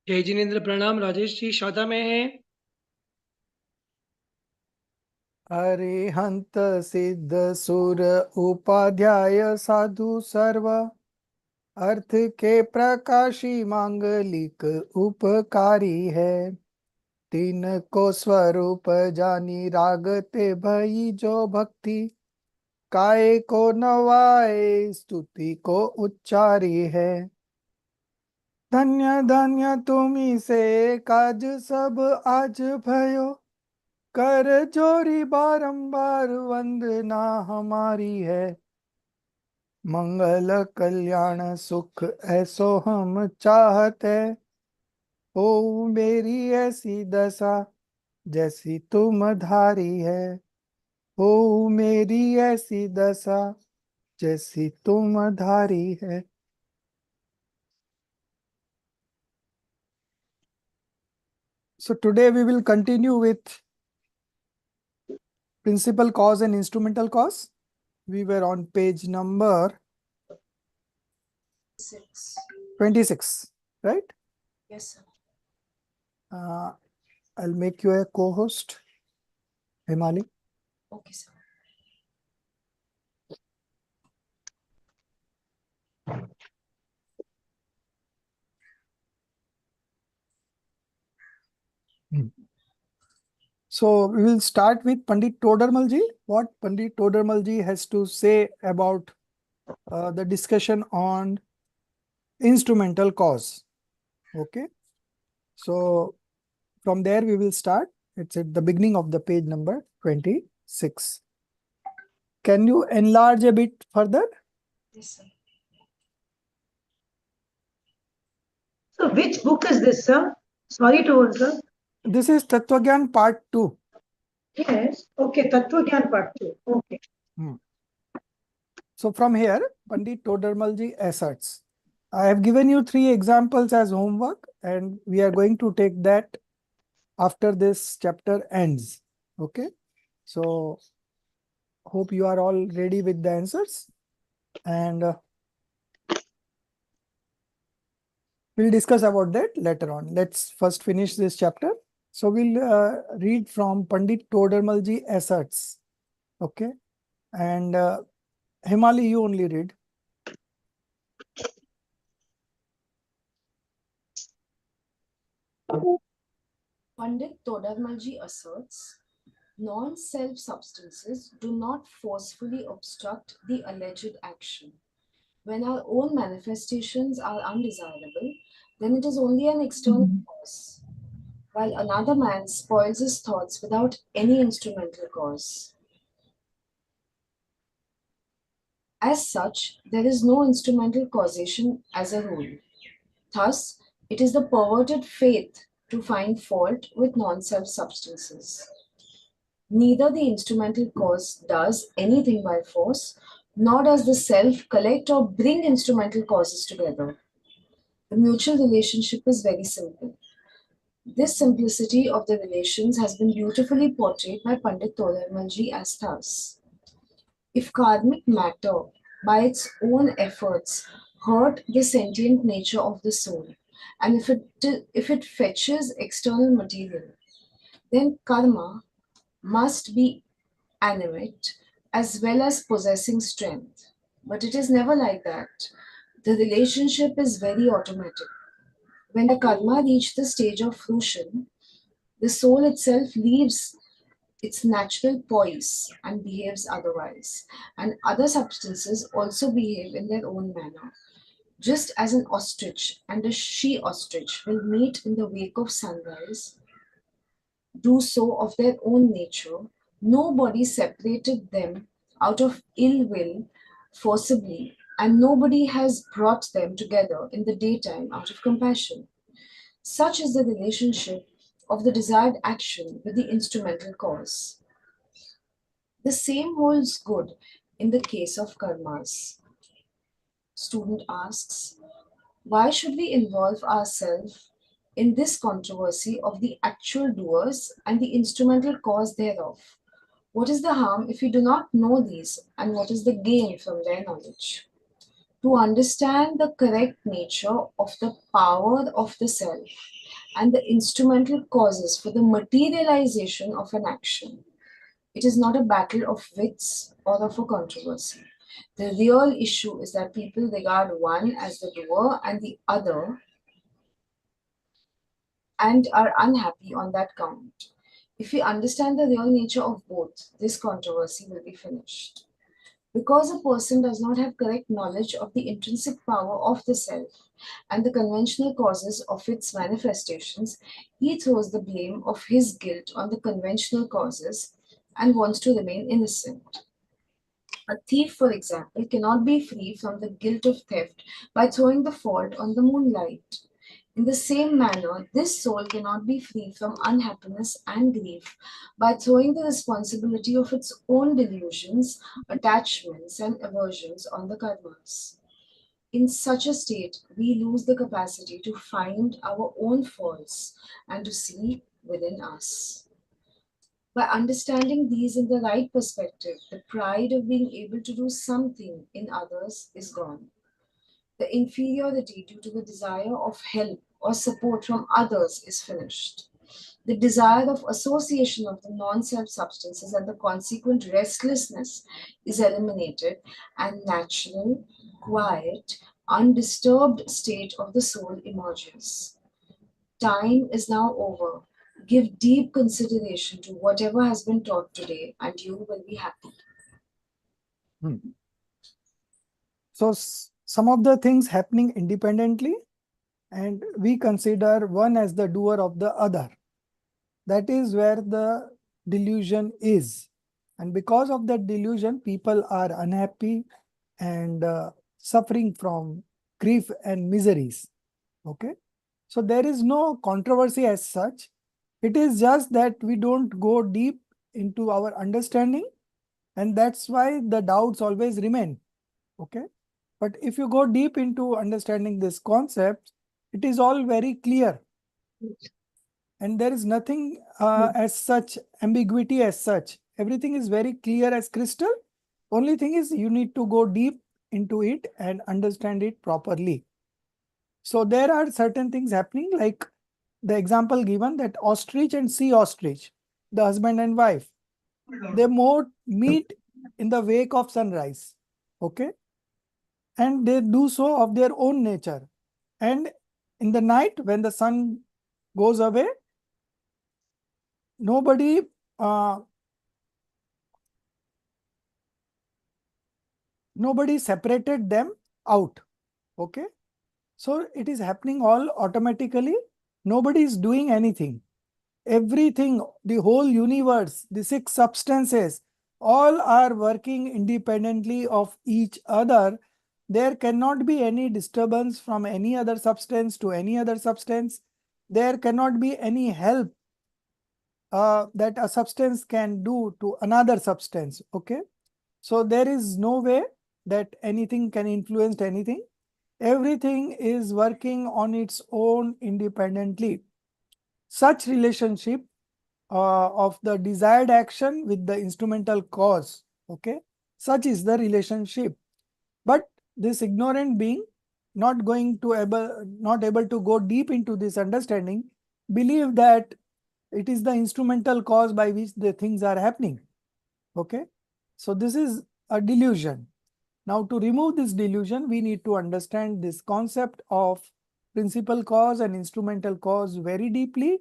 जय जिनेन्द्र, प्रणाम। राजेश जी श्रद्धा में हैं। अरिहंत सिद्ध सुर उपाध्याय साधु सर्व अर्थ के प्रकाशी मांगलिक उपकारी है। तीन को स्वरूप जानी रागते भई जो भक्ति काय को नवाए स्तुति को उच्चारी है। धन्य धन्य तुम्ही से काज सब आज भयो कर जोरी बारंबार वंदना हमारी है। मंगल कल्याण सुख ऐसो हम चाहते हो मेरी ऐसी दशा जैसी तुम धारी है। हो मेरी ऐसी दशा जैसी तुम धारी है। So today we will continue with principal cause and instrumental cause. We were on page number 26, right? Yes, sir. I'll make you a co-host, Himali. Okay, sir. So we will start with Pandit Todarmal ji. What Pandit Todarmal ji has to say about the discussion on instrumental cause. Okay. So from there we will start. It's at the beginning of the page number 26. Can you enlarge a bit further? Yes, sir. So which book is this, sir? Sorry to interrupt. This is Tattvagyan part 2. Yes. Okay, Tattva Gyan part 2. Okay. So from here, Pandit Todarmal ji asserts, I have given you 3 examples as homework and we are going to take that after this chapter ends. Okay. So hope you are all ready with the answers and we'll discuss about that later on. Let's first finish this chapter. So we'll read from Pandit Todarmal ji asserts. Okay. And Himali, you only read. Pandit Todarmalji asserts, non-self substances do not forcefully obstruct the alleged action. When our own manifestations are undesirable, then it is only an external cause, while another man spoils his thoughts without any instrumental cause. As such, there is no instrumental causation as a rule. Thus, it is the perverted faith to find fault with non-self substances. Neither the instrumental cause does anything by force, nor does the self collect or bring instrumental causes together. The mutual relationship is very simple. This simplicity of the relations has been beautifully portrayed by Pandit Todarmalji as thus. If karmic matter, by its own efforts, hurt the sentient nature of the soul, and if it fetches external material, then karma must be animate as well as possessing strength. But it is never like that. The relationship is very automatic. When the karma reaches the stage of fruition, the soul itself leaves its natural poise and behaves otherwise, and other substances also behave in their own manner. Just as an ostrich and a she ostrich will meet in the wake of sunrise, do so of their own nature, nobody separated them out of ill will forcibly, and nobody has brought them together in the daytime out of compassion. Such is the relationship of the desired action with the instrumental cause. The same holds good in the case of karmas. Student asks, why should we involve ourselves in this controversy of the actual doers and the instrumental cause thereof? What is the harm if we do not know these, and what is the gain from their knowledge? To understand the correct nature of the power of the self and the instrumental causes for the materialization of an action. It is not a battle of wits or of a controversy. The real issue is that people regard one as the doer and the other and are unhappy on that count. If we understand the real nature of both, this controversy will be finished. Because a person does not have correct knowledge of the intrinsic power of the self and the conventional causes of its manifestations, he throws the blame of his guilt on the conventional causes and wants to remain innocent. A thief, for example, cannot be free from the guilt of theft by throwing the fault on the moonlight. In the same manner, this soul cannot be free from unhappiness and grief by throwing the responsibility of its own delusions, attachments, and aversions on the karmas. In such a state, we lose the capacity to find our own faults and to see within us. By understanding these in the right perspective, the pride of being able to do something in others is gone. The inferiority due to the desire of help or support from others is finished. The desire of association of the non-self substances and the consequent restlessness is eliminated, and natural, quiet, undisturbed state of the soul emerges. Time is now over. Give deep consideration to whatever has been taught today, and you will be happy. So some of the things happening independently, and we consider one as the doer of the other. That is where the delusion is. And because of that delusion, people are unhappy and suffering from grief and miseries. Okay. So there is no controversy as such. It is just that we don't go deep into our understanding, and that's why the doubts always remain. Okay. But if you go deep into understanding this concept, it is all very clear. And there is nothing as such ambiguity as such. Everything is very clear as crystal. Only thing is you need to go deep into it and understand it properly. So there are certain things happening, like the example given that ostrich and sea ostrich, the husband and wife, they more meet in the wake of sunrise. Okay. And they do so of their own nature. And in the night when the sun goes away, nobody separated them out. Okay. So it is happening all automatically. Nobody is doing anything. Everything, the whole universe, the 6 substances, all are working independently of each other. There cannot be any disturbance from any other substance to any other substance. There cannot be any help that a substance can do to another substance. Okay. So there is no way that anything can influence anything. Everything is working on its own independently. Such relationship of the desired action with the instrumental cause. Okay. Such is the relationship. But this ignorant being, not able to go deep into this understanding, believe that it is the instrumental cause by which the things are happening. Okay. So this is a delusion. Now to remove this delusion, we need to understand this concept of principal cause and instrumental cause very deeply.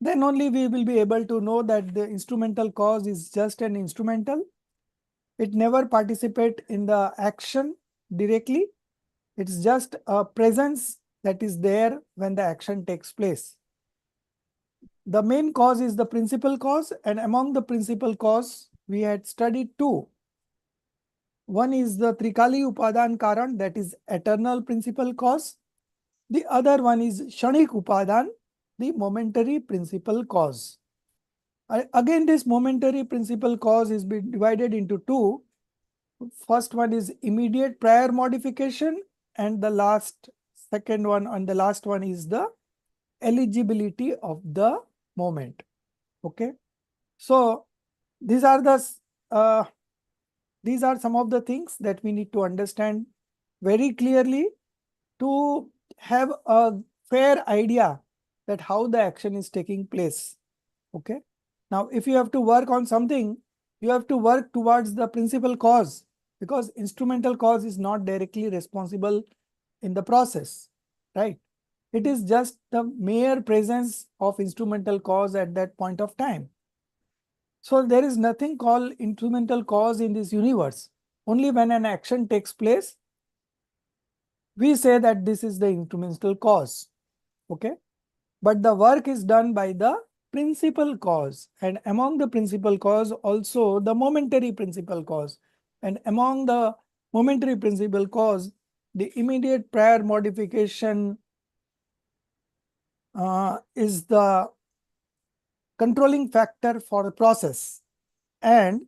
Then only we will be able to know that the instrumental cause is just an instrumental. It never participate in the action directly. It's just a presence that is there when the action takes place. The main cause is the principal cause, and among the principal cause, we had studied 2. One is the Trikali Upadan Karan, that is eternal principal cause. The other one is Shanik Upadan, the momentary principal cause. Again, this momentary principal cause is divided into 2. First one is immediate prior modification, and the last one is the eligibility of the moment. Okay. So these are some of the things that we need to understand very clearly to have a fair idea that how the action is taking place. Okay. Now, if you have to work on something, you have to work towards the principal cause, because instrumental cause is not directly responsible in the process, right? It is just the mere presence of instrumental cause at that point of time. So there is nothing called instrumental cause in this universe. Only when an action takes place, we say that this is the instrumental cause. Okay. But the work is done by the principal cause, and among the principal cause also the momentary principal cause, and among the momentary principal cause, the immediate prior modification is the controlling factor for the process, and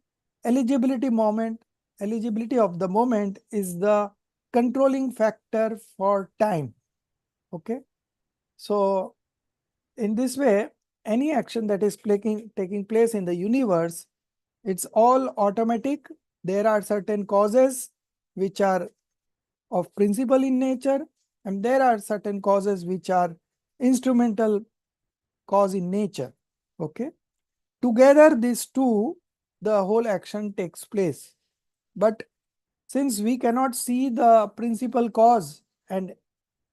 eligibility of the moment is the controlling factor for time. Okay. So in this way, any action that is taking place in the universe, it's all automatic. There are certain causes which are of principle in nature, and there are certain causes which are instrumental cause in nature. Okay. Together, these two, the whole action takes place. But since we cannot see the principal cause and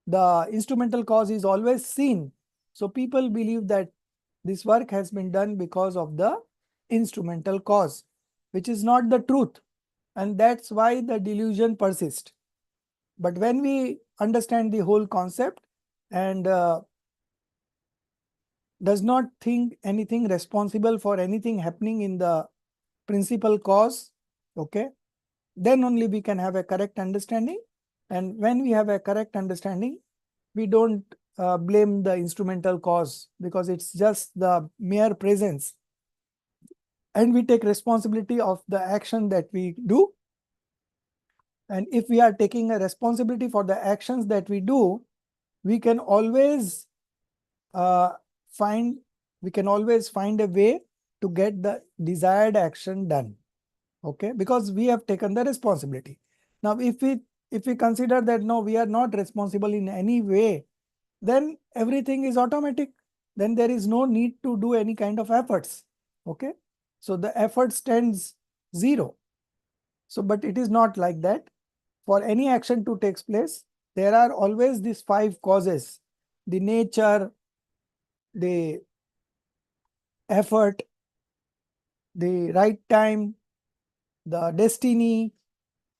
the instrumental cause is always seen, so people believe that this work has been done because of the instrumental cause, which is not the truth. And that's why the delusion persists. But when we understand the whole concept and does not think anything responsible for anything happening in the principal cause, okay, then only we can have a correct understanding. And when we have a correct understanding, we don't blame the instrumental cause, because it's just the mere presence. And we take responsibility of the action that we do. And if we are taking a responsibility for the actions that we do, we can always find a way to get the desired action done. Okay, because we have taken the responsibility. Now, if we consider that no, we are not responsible in any way, then everything is automatic. Then there is no need to do any kind of efforts. Okay, so the effort stands zero. So, but it is not like that. For any action to take place, there are always these 5 causes: the nature, the effort, the right time, the destiny,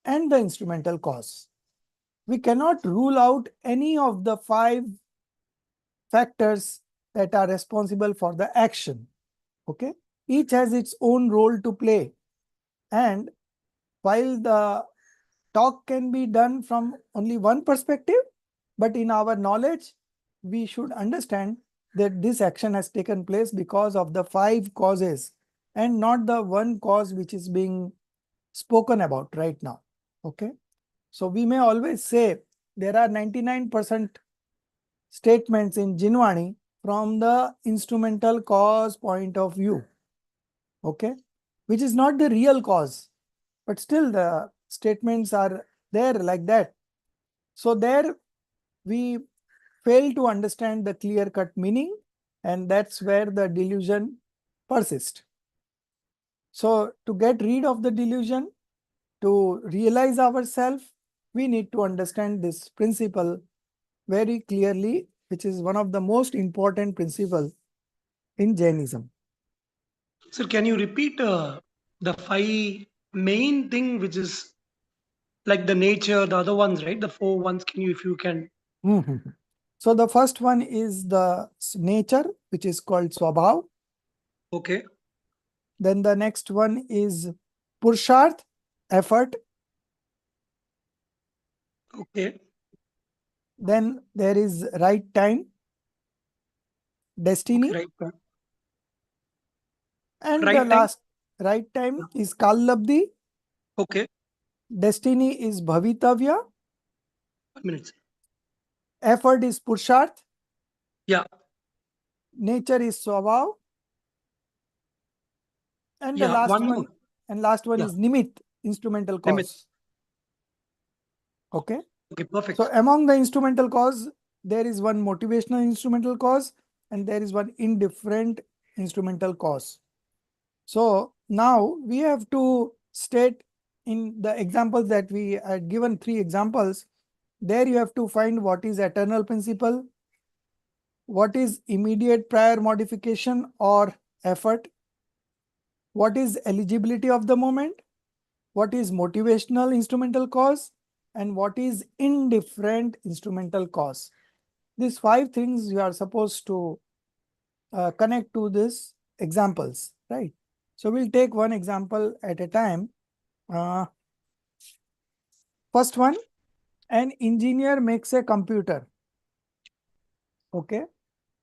and the instrumental cause. We cannot rule out any of the 5 factors that are responsible for the action. Okay, each has its own role to play. And while the talk can be done from only one perspective, but in our knowledge, we should understand that this action has taken place because of the 5 causes and not the one cause which is being spoken about right now. Okay, so we may always say there are 99% statements in Jinwani from the instrumental cause point of view. Okay, which is not the real cause, but still the statements are there like that. So there we fail to understand the clear-cut meaning, and that's where the delusion persists. So to get rid of the delusion, to realize ourselves, we need to understand this principle very clearly, which is one of the most important principles in Jainism. Sir, can you repeat the 5 main thing, which is like the nature, the other ones, right? The 4 ones. Can you, if you can? Mhm. So the first one is the nature, which is called Swabhav. Okay. Then the next one is Purusharth, effort. Okay. Then there is right time, destiny. Okay, right. And the Right time. last right time is Kallabdhi. Okay. Destiny is Bhavitavya. 1 minute. Effort is Purusharth. Yeah. Nature is Swabhav. And the Yeah. last One one, more. and last one Yeah. is Nimit, instrumental Limit. cause. Okay. Okay, perfect. So among the instrumental cause, there is one motivational instrumental cause and there is one indifferent instrumental cause. So now we have to state in the examples that we had given 3 examples. There you have to find what is eternal principle, what is immediate prior modification or effort, what is eligibility of the moment, what is motivational instrumental cause, and what is indifferent instrumental cause. These 5 things you are supposed to connect to these examples, right? So we'll take one example at a time. First one, an engineer makes a computer. Okay.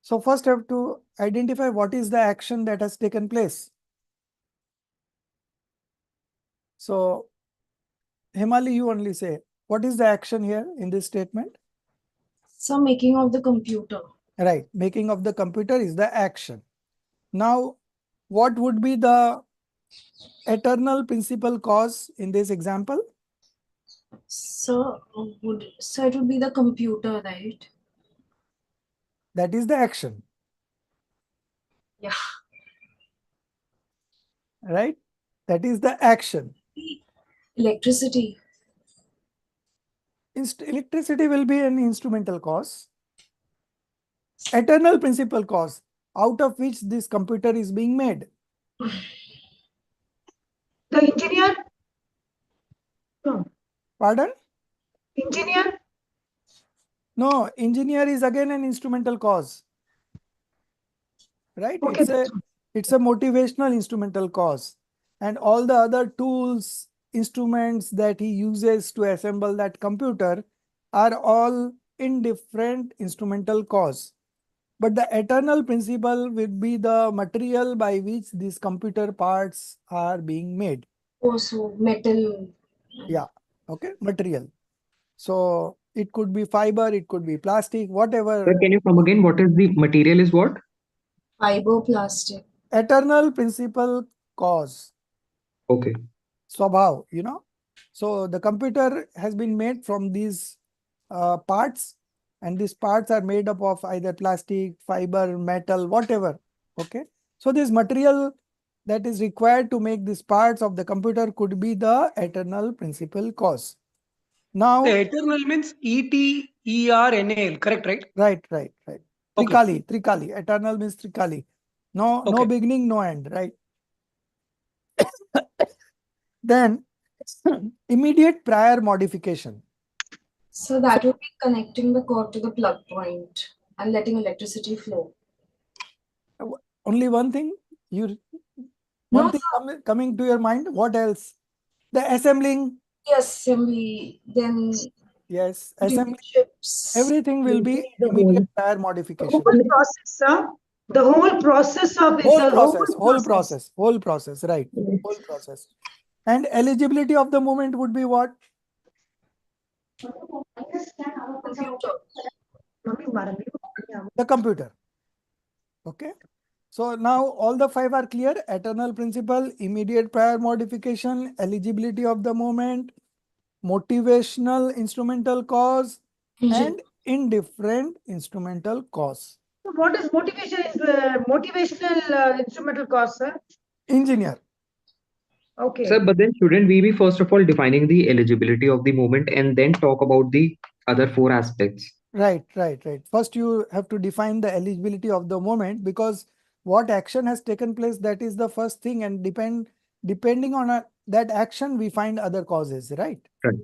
So first I have to identify what is the action that has taken place. So Himali, you only say, what is the action here in this statement? So making of the computer. Right. Making of the computer is the action. Now, what would be the eternal principal cause in this example? So it would be the computer, right? That is the action. Yeah. Right? That is the action. Electricity. Electricity will be an instrumental cause. Eternal principal cause, out of which this computer is being made. The engineer? No. Pardon? Engineer? No, engineer is again an instrumental cause. Right? Okay. It's a motivational instrumental cause. And all the other tools, instruments that he uses to assemble that computer are all indifferent instrumental cause. But the eternal principle will be the material by which these computer parts are being made. Also metal. Yeah. Okay. Material. So it could be fiber, it could be plastic, whatever. Sir, can you come again? What is the material is what? Fiber plastic. Eternal principal cause. Okay. Swabhav, you know. So the computer has been made from these parts, and these parts are made up of either plastic, fiber, metal, whatever. Okay. So this material that is required to make these parts of the computer could be the eternal principal cause. Now, The eternal means ETERNAL, correct, right? right. Okay. Trikali. Eternal means Trikali. No Okay. beginning, no end, right? Then immediate prior modification. So that would be connecting the cord to the plug point and letting electricity flow. Only one thing No, coming to your mind. What else? The assembling. yes, assembly, then Yes, doing assembly. chips. Everything will be The immediate whole, prior the modification. whole process, sir. The whole process of it's a Whole process, right? Yes. Whole process. And eligibility of the moment would be what? Computer. The computer. Okay. So now all the 5 are clear. Eternal principle, immediate prior modification, eligibility of the moment, motivational instrumental cause, and indifferent instrumental cause. So what is motivational instrumental cause, sir? Engineer. Okay. Sir, but then shouldn't we be first of all defining the eligibility of the movement and then talk about the other 4 aspects? Right. First, you have to define the eligibility of the moment, because what action has taken place, that is the first thing, and depending on that action, we find other causes, right? Right.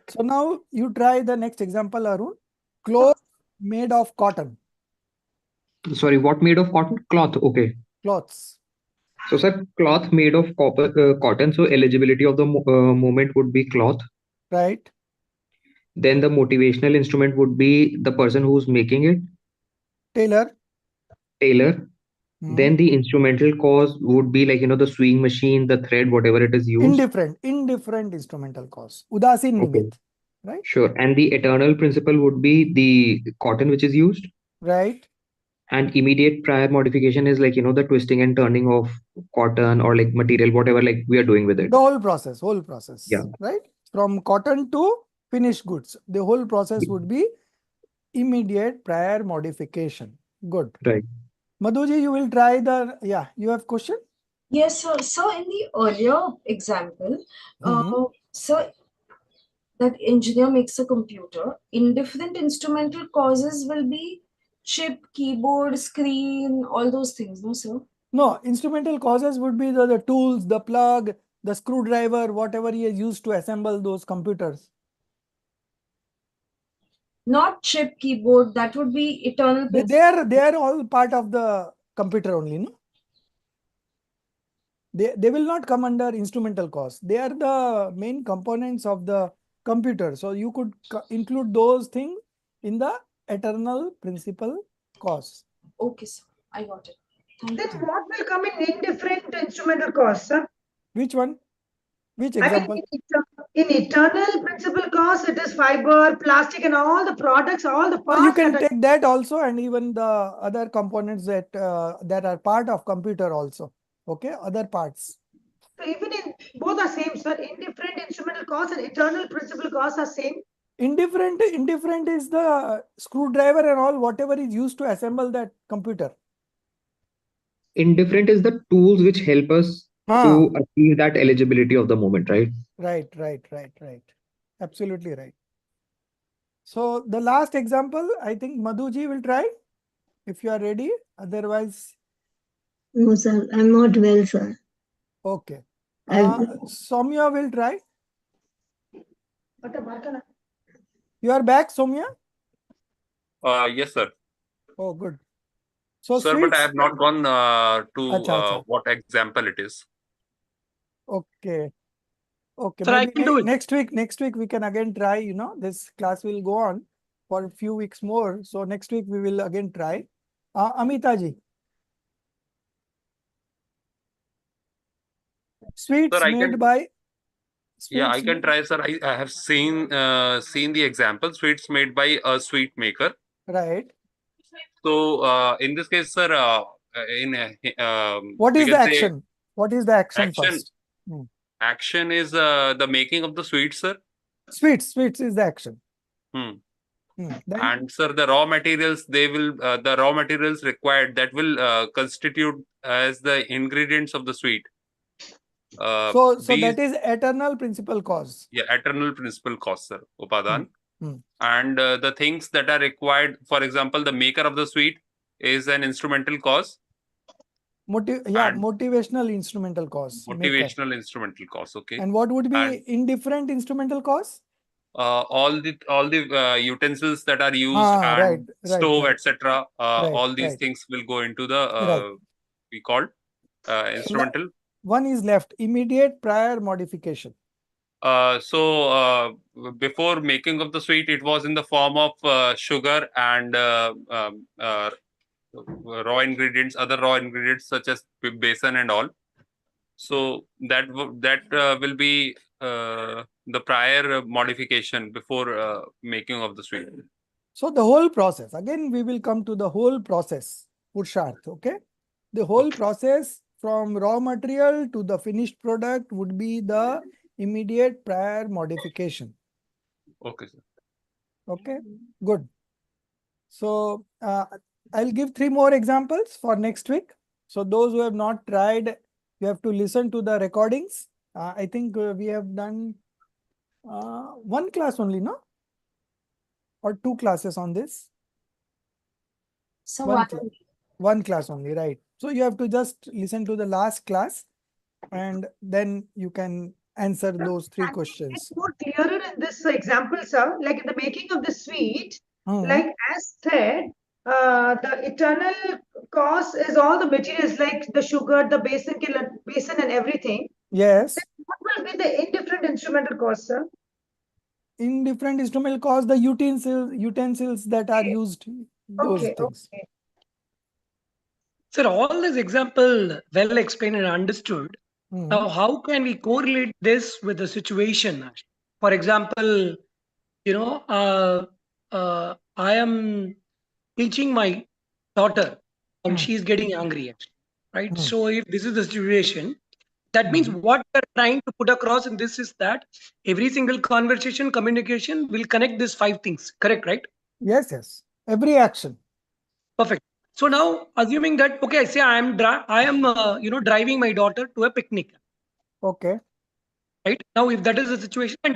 So now you try the next example, Arun. Clothes made of cotton. Sorry, what made of cotton? Cloth. Okay. Cloths. So, sir, cloth made of cotton. So, eligibility of the movement would be cloth. Right. Then the motivational instrument would be the person who's making it, Tailor. Then the instrumental cause would be like, the sewing machine, the thread, whatever it is used. Indifferent instrumental cause. Udasin Okay. nimit. Right. Sure. And the eternal principle would be the cotton which is used. Right. And immediate prior modification is like, the twisting and turning of cotton or like material, whatever like we are doing with it. The whole process. Yeah. Right. From cotton to finished goods. The whole process would be immediate prior modification. Good. Right. Madhuji, you will try the, yeah, you have question? Yes, sir. So in the earlier example, so that engineer makes a computer. Indifferent instrumental causes will be chip, keyboard, screen, all those things, no, sir? No, instrumental causes would be the tools, the plug, the screwdriver, whatever he has used to assemble those computers. Not chip, keyboard, that would be eternal. They are all part of the computer only, no? They will not come under instrumental cause. They are the main components of the computer. So you could include those things in the eternal principal cause. Okay, sir. I got it. Thank Then you. what will come in indifferent instrumental cause, sir? Which one? Which I mean, example? in eternal principal cause, it is fiber, plastic, and all the products, all the parts. You can that are, take that also, and even the other components that that are part of computer also. Okay, other parts. so even in both are same, sir. Indifferent instrumental cause and eternal principal cause are same. Indifferent is the screwdriver and all whatever is used to assemble that computer. Indifferent is the tools which help us to achieve that eligibility of the moment, right? Right. Absolutely right. So the last example, I think Madhuji will try if you are ready. Otherwise, No, sir. I'm not well, sir. okay. I- Soumya will try. You are back, Soumya? Yes, sir. Oh, good. So Sir, but I sweets. have not gone to Acha. what example it is. Okay. Sir, I Maybe can do it. next week we can again try, this class will go on for a few weeks more. So next week we will again try. Amita ji. Sweets Sir, I made can. by. Yeah, I Sweets can try, sir. I have seen the example. Sweets made by a sweet maker. Right. So in this case, sir, What we is the can say action? What is the action action. first? Action is the making of the sweets, sir. Sweets is the action. Hmm. Then And sir, the raw materials the raw materials required that will constitute as the ingredients of the sweet. so that is eternal principal cause. Yeah, eternal principal cause, sir, upadan. Hmm. And the things that are required, for example, the maker of the sweet is an instrumental cause. And Motivational instrumental cause. Motivational instrumental cause. Okay. And what would be indifferent instrumental cause? All the utensils that are used and stove, etc. All these things will go into the we called instrumental. One is left, immediate prior modification. So before making of the sweet, it was in the form of sugar and raw ingredients, other raw ingredients such as besan and all. So that will be the prior modification before making of the sweet. So the whole process, again, we will come to the whole process, Purusharth, okay? The whole process from raw material to the finished product would be the immediate prior modification. Okay, sir. Okay, good. So I'll give 3 more examples for next week. So those who have not tried, you have to listen to the recordings. I think we have done 1 class only, no? Or 2 classes on this? So one class only, right? So you have to just listen to the last class and then you can answer those 3 questions. It's more clearer in this example, sir. Like in the making of the sweet, like as said, the eternal cause is all the materials like the sugar, the basin and everything. Yes. Then what will be the indifferent instrumental cause, sir? Indifferent instrumental cause, the utensils that are used, those things. Okay. Sir, all this example well explained and understood. Now, how can we correlate this with the situation? For example, I am teaching my daughter and she's getting angry, actually, right? So if this is the situation, That means what we're trying to put across in this is that every single conversation, communication will connect these 5 things. Correct, right? Yes, yes. Every action. Perfect. So now, assuming that, okay, say I am driving my daughter to a picnic. Okay. Right now, if that is the situation, and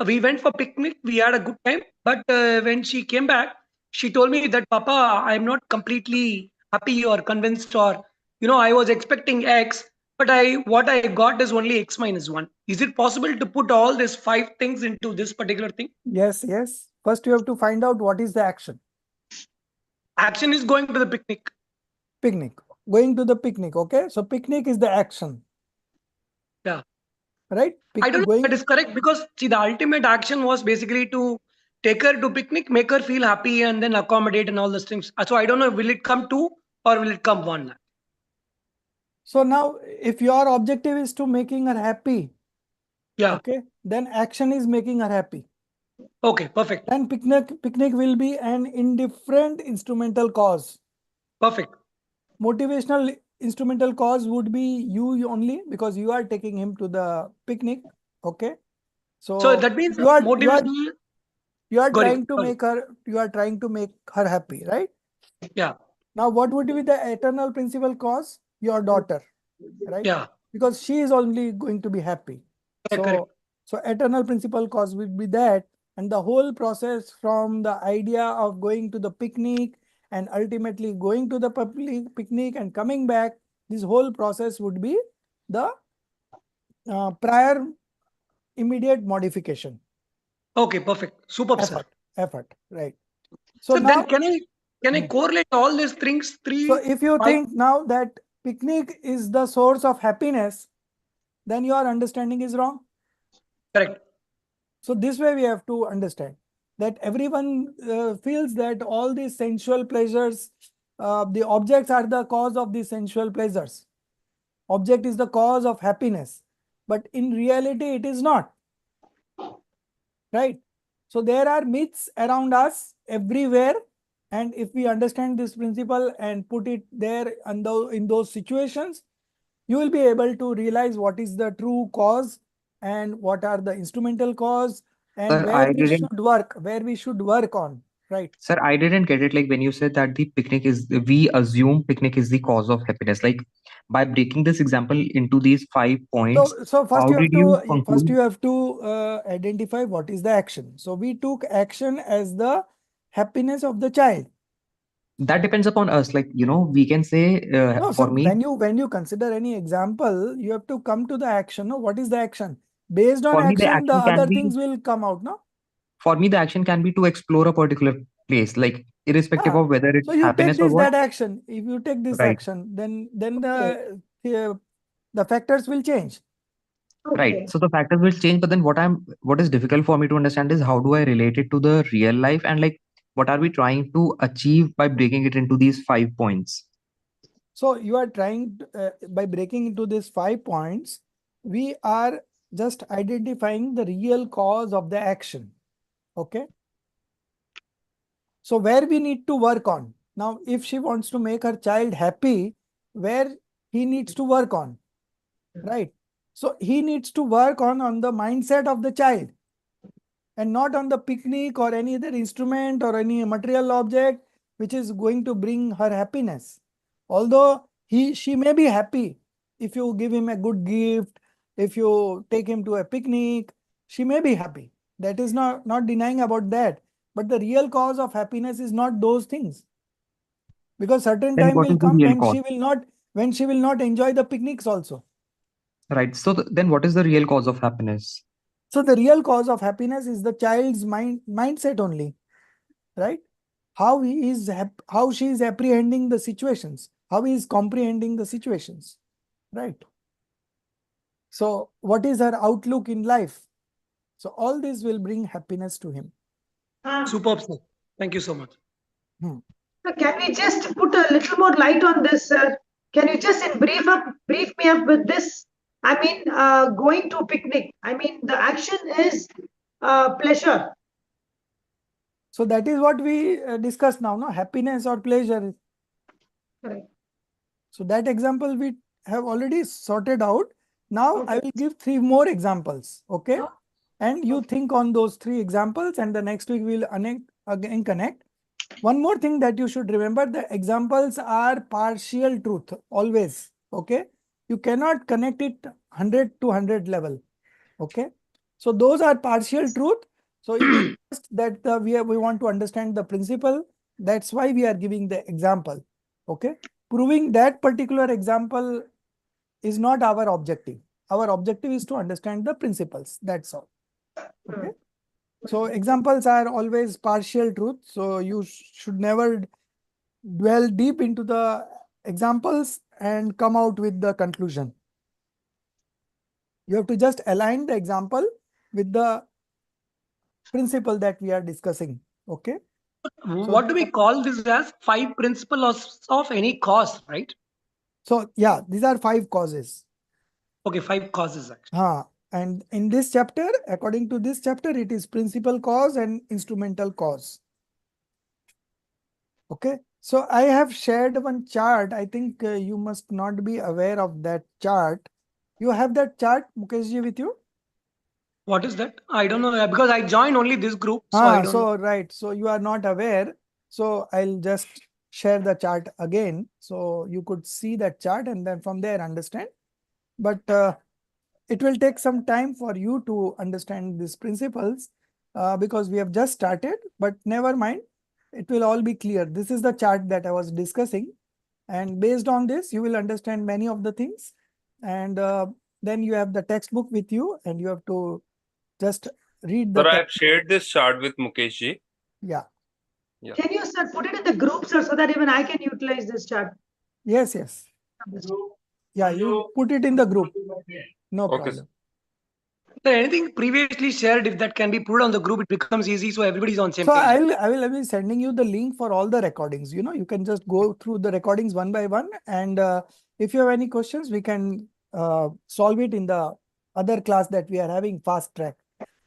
we went for picnic, we had a good time, but when she came back, she told me that, Papa, I'm not completely happy or convinced, or I was expecting X, but what I got is only X minus 1. Is it possible to put all these 5 things into this particular thing? Yes, yes. First, you have to find out what is the action. Action is going to the picnic. Picnic. Going to the picnic. Okay. So picnic is the action. Yeah. Right? I don't know if that is correct, because see, the ultimate action was basically to take her to picnic, make her feel happy, and then accommodate and all those things. So I don't know, will it come 2 or will it come 1? So now, if your objective is to making her happy, Yeah. okay, then action is making her happy. Okay, perfect. Then picnic will be an indifferent instrumental cause. Perfect. Motivational instrumental cause would be you only, because you are taking him to the picnic. Okay. So that means you are motivational. trying to make her happy, right? Yeah. Now, what would be the eternal principal cause? Your daughter, right? Yeah. Because she is only going to be happy. Correct. So eternal principal cause will be that, and the whole process from the idea of going to the picnic and ultimately going to the public picnic and coming back, this whole process would be the prior immediate modification. Okay, perfect. Superb, sir. Effort, right? So now, then can I correlate all these things? So if you think now that picnic is the source of happiness, then your understanding is wrong. Correct. So this way we have to understand that everyone feels that all these sensual pleasures, the objects are the cause of the sensual pleasures. Object is the cause of happiness, but in reality it is not. Right? So there are myths around us everywhere, and if we understand this principle and put it there in those situations, you will be able to realize what is the true cause and what are the instrumental cause, and Sir, where we should work on. Right? Sir, I didn't get it. Like when you said that we assume picnic is the cause of happiness. Like by breaking this example into these 5 points, So how did you conclude? have to identify what is the action. So we took action as the happiness of the child. That depends upon us. Like, we can say, No, so for me, when you consider any example, you have to come to the action. No, what is the action? Based on for me, the action, the action can other be, things will come out. No. for me, the action can be to explore a particular place, like irrespective of whether So it's you take happiness or what. that action. If you take this Right. action, then the factors will change. Right. So the factors will change, but then what is difficult for me to understand is how do I relate it to the real life, and like what are we trying to achieve by breaking it into these 5 points? So you are trying by breaking into these 5 points, we are just identifying the real cause of the action. Okay. So where we need to work on. Now, if she wants to make her child happy, where he needs to work on, right? So he needs to work on the mindset of the child and not on the picnic or any other instrument or any material object which is going to bring her happiness. Although she may be happy if you give him a good gift, if you take him to a picnic, she may be happy. That is not denying about that. But the real cause of happiness is not those things. Because certain Then time what will is the come real when cause? she will not enjoy the picnics also. Right. So then what is the real cause of happiness? So the real cause of happiness is the child's mindset only, right? How how she is apprehending the situations, how he is comprehending the situations, right? So what is her outlook in life? So all this will bring happiness to him. Superb, sir. Thank you so much. Can we just put a little more light on this, sir? Can you just brief me up with this? I mean, going to picnic. I mean, the action is pleasure. So that is what we discussed now, no? Happiness or pleasure. Correct. So that example have already sorted out. Now I Okay. will give 3 more examples. Okay. And you think on those 3 examples, and the next week we'll again connect. One more thing that you should remember, the examples are partial truth always. Okay. You cannot connect it 100 to 100 level. Okay. So those are partial truth. So it is just that we want to understand the principle. That's why we are giving the example. Okay. Proving that particular example is not our objective. Our objective is to understand the principles. That's all. Okay. So examples are always partial truth. So you should never dwell deep into the examples and come out with the conclusion. You have to just align the example with the principle that we are discussing. Okay. What do we call this as? 5 principles of any cause, right? So yeah, these are 5 causes. Okay, 5 causes actually. And in this chapter, according to this chapter, it is principal cause and instrumental cause. Okay. So I have shared one chart. I think you must not be aware of that chart. You have that chart, Mukeshji, with you? What is that? I don't know because I joined only this group, so I don't know. Right. So you are not aware. So I'll just share the chart again. So you could see that chart and then from there understand. But it will take some time for you to understand these principles because we have just started, but never mind. It will all be clear. This is the chart that I was discussing. And based on this, you will understand many of the things. And then you have the textbook with you and you have to just read the Sir, I have text. shared this chart with Mukeshji. Yeah. Yeah. Can you, sir, put it in the group, sir, so that even I can utilize this chart? Yes, yes. Yeah, you put it in the group. No Okay, problem. Sir, anything previously shared, if that can be put on the group, it becomes easy, so everybody's on same So page. I will be sending you the link for all the recordings. You know, you can just go through the recordings one by one. And if you have any questions, we can solve it in the other class that we are having, fast track.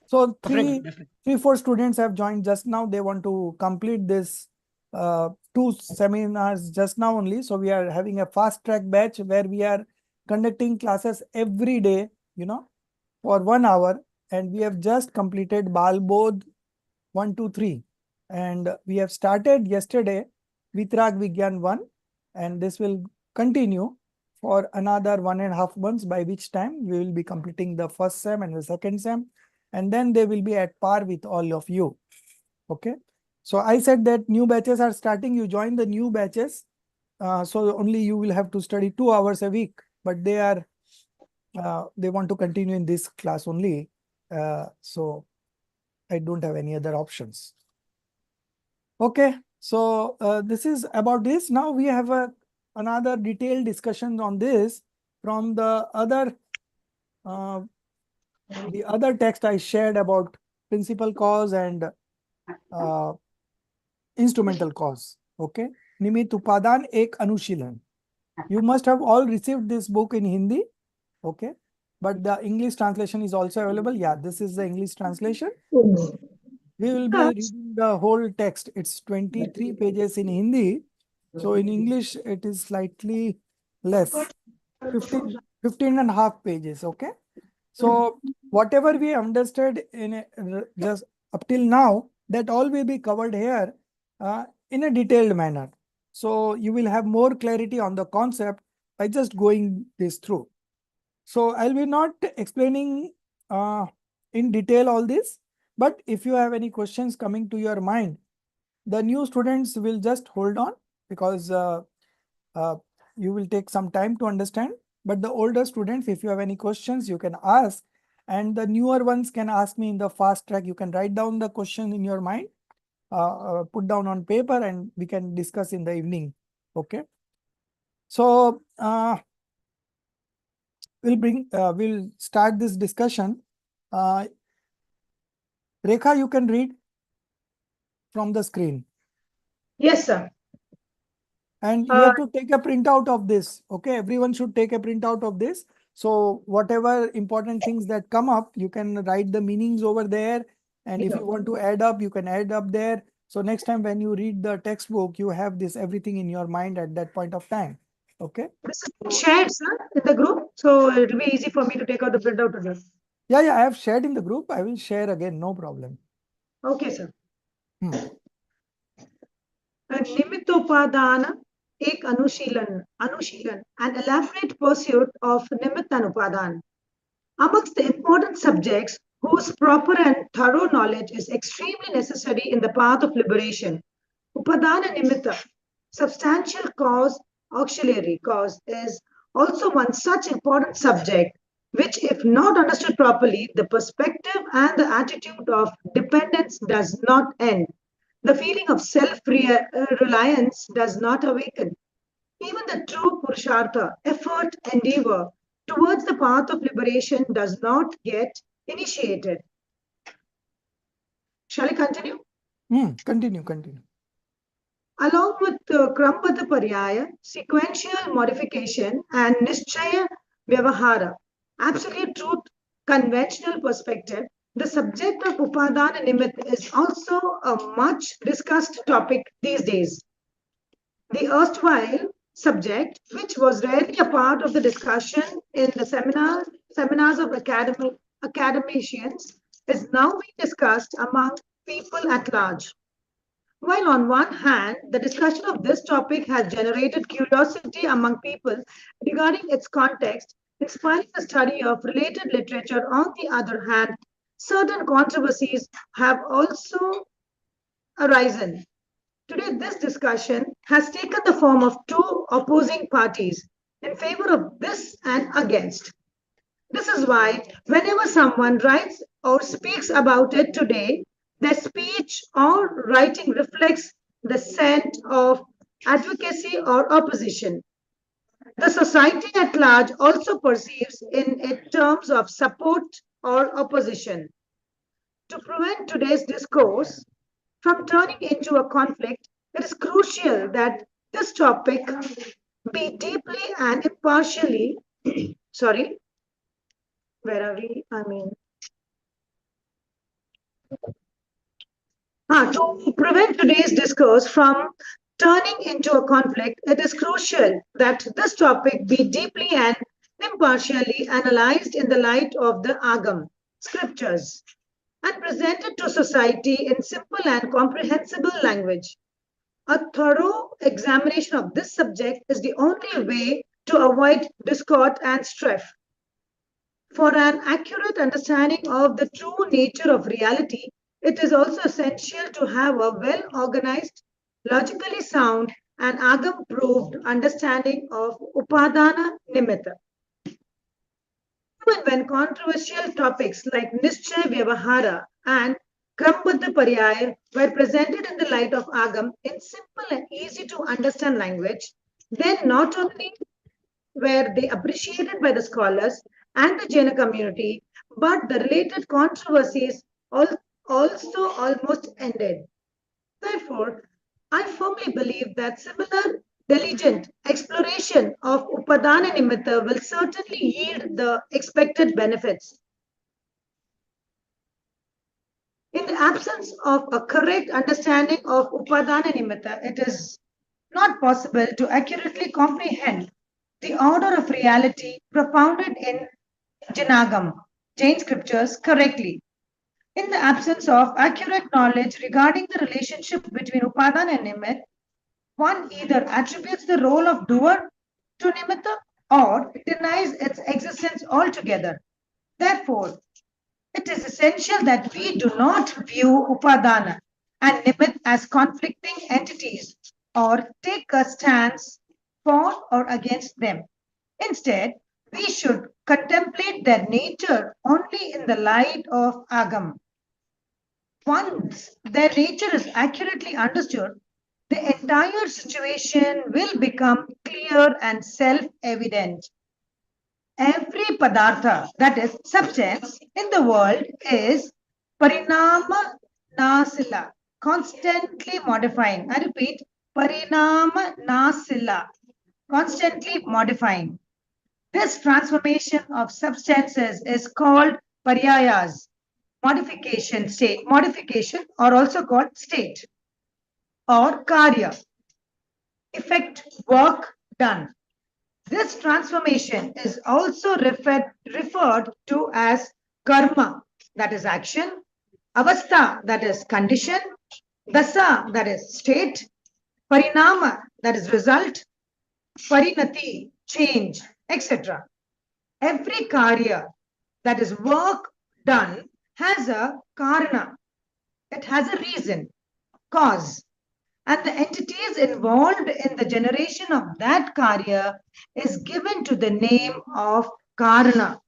So Definitely. 4 students have joined just now. They want to complete this 2 seminars just now only. So we are having a fast track batch where we are conducting classes every day, you know, for 1 hour. And we have just completed Balbodh 1, 2, 3. And we have started yesterday Vitrag Vigyan 1. And this will continue for another 1.5 months, by which time we will be completing the first sem and the second sem. And then they will be at par with all of you. Okay. So I said that new batches are starting. You join the new batches. So only you will have to study 2 hours a week. But they want to continue in this class only. So I don't have any other options. Okay, so this is about this. Now we have another detailed discussion on this from the other text I shared about principal cause and instrumental cause. Okay, Nimit Upadan Ek Anushilan. You must have all received this book in Hindi. Okay, but the English translation is also available. Yeah, this is the English translation. We will be reading the whole text. It's 23 pages in Hindi. So in English, it is slightly less, 15 and a half pages. Okay. So whatever we understood just up till now, that all will be covered here in a detailed manner. So you will have more clarity on the concept by just going this through. So I'll be not explaining in detail all this, but if you have any questions coming to your mind, the new students will just hold on because you will take some time to understand. But the older students, if you have any questions, you can ask. And the newer ones can ask me in the fast track. You can write down the question in your mind, put down on paper, and we can discuss in the evening. Okay. So we'll start this discussion. Rekha, you can read from the screen. Yes, sir. And you have to take a printout of this. Okay, everyone should take a printout of this. So whatever important things that come up, you can write the meanings over there. And if you want to add up, you can add up there. So next time when you read the textbook, you have this everything in your mind at that point of time. Okay. This is shared, sir. in the group? So it will be easy for me to take out the printout to this. Yeah, I have shared in the group. I will share again, no problem. Okay, sir. Hmm. निमित्तोपादान एक अनुशीलन an elaborate pursuit of nimittanoupadan. Amongst the important subjects whose proper and thorough knowledge is extremely necessary in the path of liberation, upadana nimitta, substantial cause, auxiliary cause, is also one such important subject which, if not understood properly, the perspective and the attitude of dependence does not end. The feeling of self-reliance does not awaken. Even the true Purushartha, effort, endeavor towards the path of liberation does not get initiated. Shall I continue? Continue. Along with Krambata Paryaya, sequential modification, and Nishchaya Vyavahara, absolute truth, conventional perspective, the subject of Upadana Nimitta is also a much discussed topic these days. The erstwhile subject, which was rarely a part of the discussion in the seminars of academicians, is now being discussed among people at large. While on one hand, the discussion of this topic has generated curiosity among people regarding its context, inspiring the study of related literature, on the other hand, certain controversies have also arisen. Today, this discussion has taken the form of two opposing parties in favor of this and against. This is why, whenever someone writes or speaks about it today, their speech or writing reflects the scent of advocacy or opposition. The society at large also perceives in terms of support or opposition. To prevent today's discourse from turning into a conflict, it is crucial that this topic be deeply and impartially, sorry, where are we? To prevent today's discourse from turning into a conflict, it is crucial that this topic be deeply and impartially analyzed in the light of the Agam, scriptures, and presented to society in simple and comprehensible language. A thorough examination of this subject is the only way to avoid discord and strife. For an accurate understanding of the true nature of reality, it is also essential to have a well-organized, logically sound, and agam-proved understanding of Upadana Nimitta. Even when controversial topics like Nishchaya Vyavahara and Krambata Paryaya were presented in the light of Agam in simple and easy to understand language, then not only were they appreciated by the scholars and the Jaina community, but the related controversies also almost ended. Therefore, I firmly believe that similar diligent exploration of Upadana Nimitta will certainly yield the expected benefits. In the absence of a correct understanding of Upadana Nimitta, it is not possible to accurately comprehend the order of reality propounded in Janagam, Jain scriptures, correctly. In the absence of accurate knowledge regarding the relationship between Upadan and Nimitta, one either attributes the role of doer to Nimitta or denies its existence altogether. Therefore, it is essential that we do not view Upadana and Nimitta as conflicting entities or take a stance for or against them. Instead, we should contemplate their nature only in the light of Agam. Once their nature is accurately understood, the entire situation will become clear and self-evident. Every padartha, that is substance in the world, is parinama nasila, constantly modifying. I repeat, parinama nasila, constantly modifying. This transformation of substances is called paryayas, modification or also called state, or karya, effect, work done. This transformation is also referred to as karma, that is action, avastha, that is condition, dasa, that is state, parinama, that is result, parinati, change, etc. Every karya, that is work done, has a karana. It has a reason, cause. And the entities involved in the generation of that karya is given to the name of karana.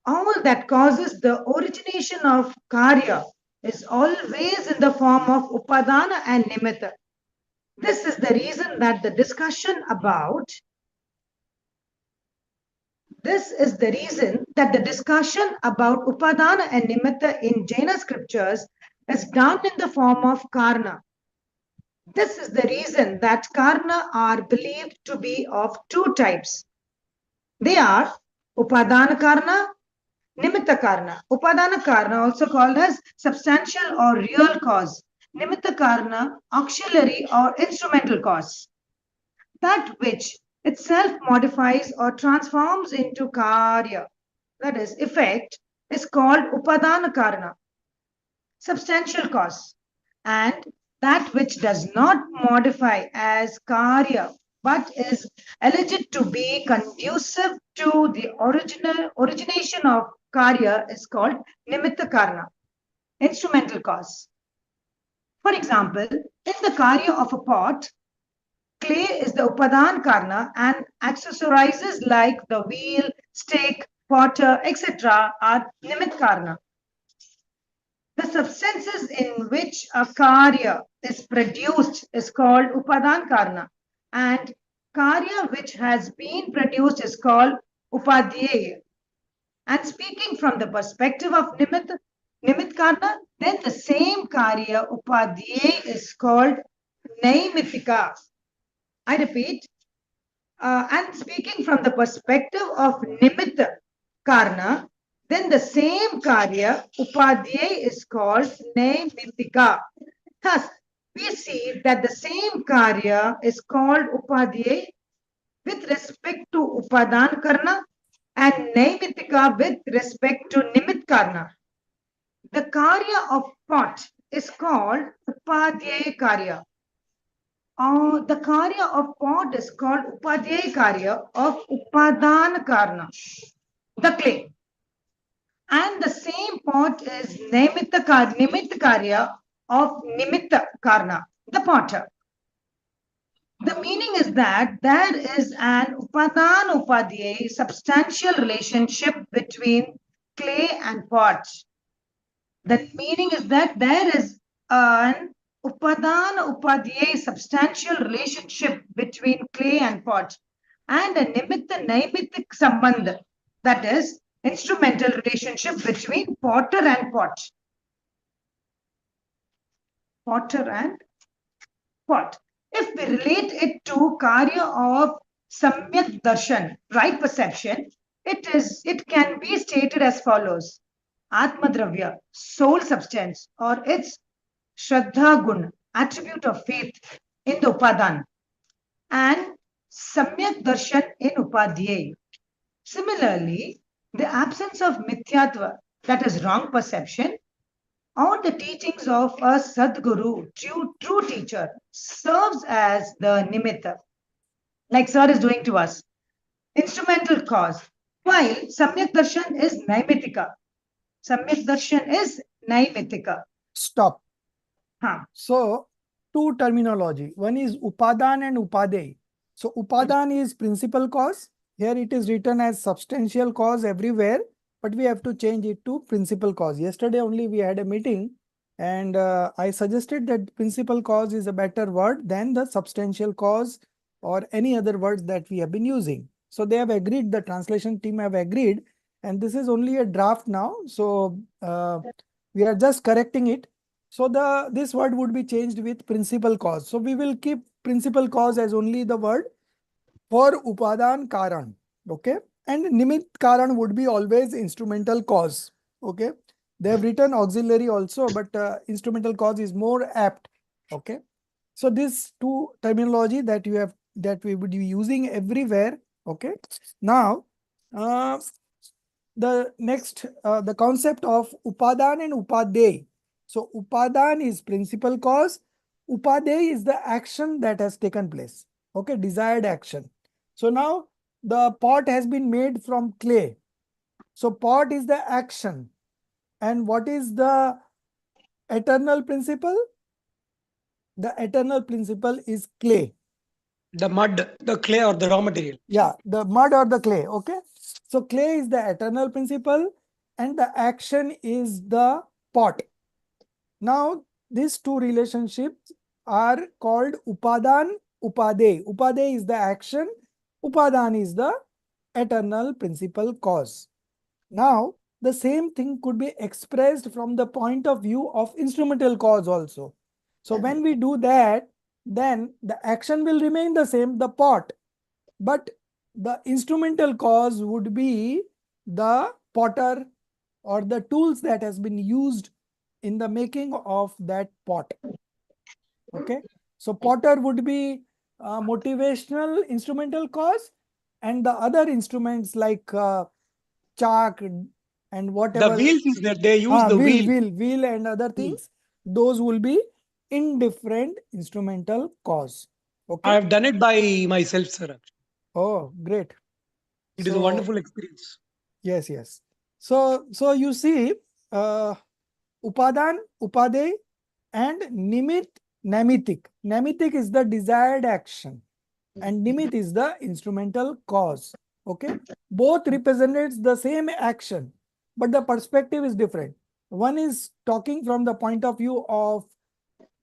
All that causes the origination of karya is always in the form of upadana and nimitta. This is the reason that the discussion about upadana and nimitta in Jaina scriptures is done in the form of karna. This is the reason that karna are believed to be of two types. They are upadana karna, nimitta karna. Upadana karna, also called as substantial or real cause. Nimitta karna, auxiliary or instrumental cause. That which itself modifies or transforms into karya, that is effect, is called upadana karna, substantial cause. And that which does not modify as karya but is alleged to be conducive to the origination of karya is called nimitta karna, instrumental cause. For example, in the karya of a pot, clay is the upadan karna and accessorizes like the wheel, stick, potter, etc. are nimit karna. The substances in which a karya is produced is called upadan karna, and karya which has been produced is called upadhyaya. And speaking from the perspective of nimit karna, then the same karya upadhyaya is called naimitika. I repeat, and speaking from the perspective of nimitta karna, then the same karya upadhyaya is called naimitika. Thus, we see that the same karya is called upadhyaya with respect to upadan karna and naimitika with respect to nimit karna. The karya of pot is called upadhyaya karya. The karya of pot is called upadhyaya karya of upadan karna, the clay. And the same pot is nimitta karya of nimitta karna, the potter. The meaning is that there is an upadan upadhyaya substantial relationship between clay and pot. The meaning is that there is an upadana upadhyaya substantial relationship between clay and pot, and a nimitta naimittik sambandha, that is instrumental relationship between potter and pot. Potter and pot. If we relate it to karya of samyak darshan, right perception, it can be stated as follows. Atmadravya, soul substance, or its Shraddha Gun, attribute of faith in the Upadan, and Samyak Darshan in Upadhyay. Similarly, the absence of Mithyatva, that is wrong perception, or the teachings of a Sadguru, true teacher, serves as the Nimitta, like Sir is doing to us, instrumental cause, while Samyak Darshan is Naimitika. Samyak Darshan is Naimitika. Stop. Huh. So, two terminology. One is Upadan and Upadey. So, Upadan is principal cause. Here it is written as substantial cause everywhere, but we have to change it to principal cause. Yesterday only we had a meeting and I suggested that principal cause is a better word than the substantial cause or any other words that we have been using. So, they have agreed, the translation team have agreed, and this is only a draft now. So, we are just correcting it. So this word would be changed with principal cause. So we will keep principal cause as only the word for upadan karan. Okay. And nimit karan would be always instrumental cause. Okay. They have written auxiliary also, but instrumental cause is more apt. Okay. So these two terminology that you have that we would be using everywhere. Okay. Now, the next, the concept of upadan and upadey. So upadan is principal cause. Upadey is the action that has taken place. Okay, desired action. So now the pot has been made from clay. So pot is the action. And what is the eternal principle? The eternal principle is clay. The mud, the clay, or the raw material. Yeah, the mud or the clay. Okay. So clay is the eternal principle and the action is the pot. Now, these two relationships are called upadan, upadey. Upadey is the action, upadan is the eternal principal cause. Now, the same thing could be expressed from the point of view of instrumental cause also. So when we do that, then the action will remain the same, the pot, but the instrumental cause would be the potter or the tools that has been used in the making of that pot. Okay. So potter would be motivational instrumental cause, and the other instruments like chalk and The whatever, wheels is there. They use the wheel and other wheel. things, those will be indifferent instrumental cause. I Okay. have done it by myself, sir. Oh, great. It is a So wonderful experience. yes, yes. So you see, upadan, upadey, and nimit, namitik. Namitik is the desired action, and nimit is the instrumental cause. Okay, both represents the same action, but the perspective is different. One is talking from the point of view of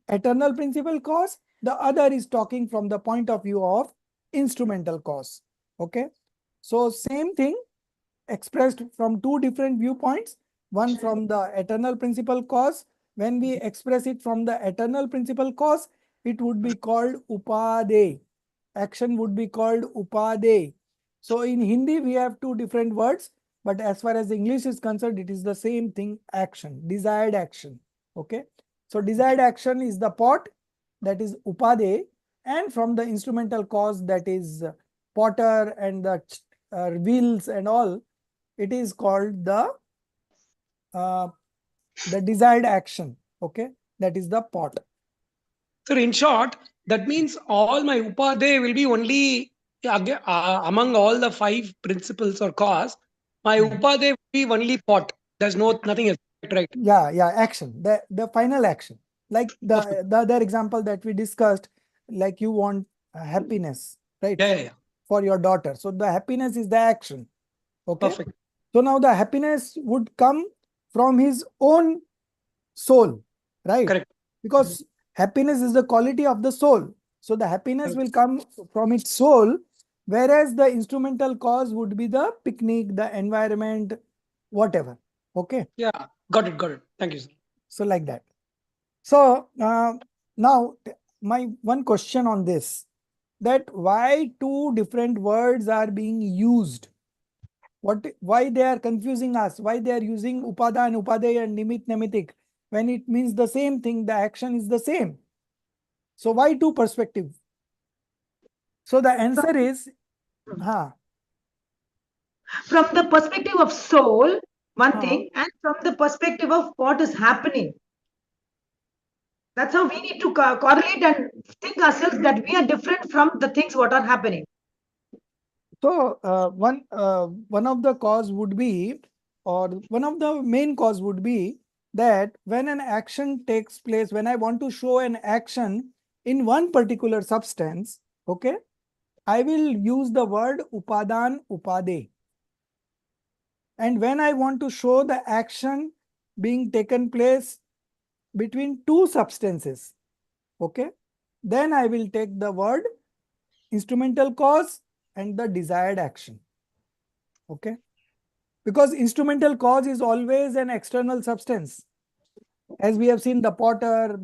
eternal principal cause. The other is talking from the point of view of instrumental cause. Okay, so same thing expressed from two different viewpoints. One from the eternal principal cause. When we express it from the eternal principal cause, it would be called upade. Action would be called upade. So in Hindi, we have two different words, but as far as English is concerned, it is the same thing, action, desired action. Okay. So desired action is the pot, that is upade, and from the instrumental cause, that is potter and the wheels and all, it is called the desired action. Okay, that is the pot. So in short, that means all my upadey will be only among all the 5 principles or cause. My upadey will be only pot. There's nothing else, right? Yeah, action, the final action. Like Perfect. the other example that we discussed, like you want happiness, right? Yeah. For your daughter. So the happiness is the action. Okay. Perfect. So now the happiness would come from his own soul, right? Correct. Because happiness is the quality of the soul. So the happiness Correct. will come from its soul, whereas the instrumental cause would be the picnic, the environment, whatever. Okay. Yeah. Got it. Thank you, sir. So like that. So now my one question on this, that why two different words are being used? Why they are confusing us? Why they are using upadan, upadey and nimit, namitik when it means the same thing, the action is the same. So why two perspectives? So the answer is, from the perspective of soul, one Huh. thing, and from the perspective of what is happening. That's how we need to correlate and think ourselves that we are different from the things what are happening. So one of the cause would be, or one of the main cause would be, that when an action takes place, when I want to show an action in one particular substance, okay, I will use the word upadan, upade. And when I want to show the action being taken place between two substances, okay, then I will take the word instrumental cause and the desired action. Okay, because instrumental cause is always an external substance. As we have seen, the potter,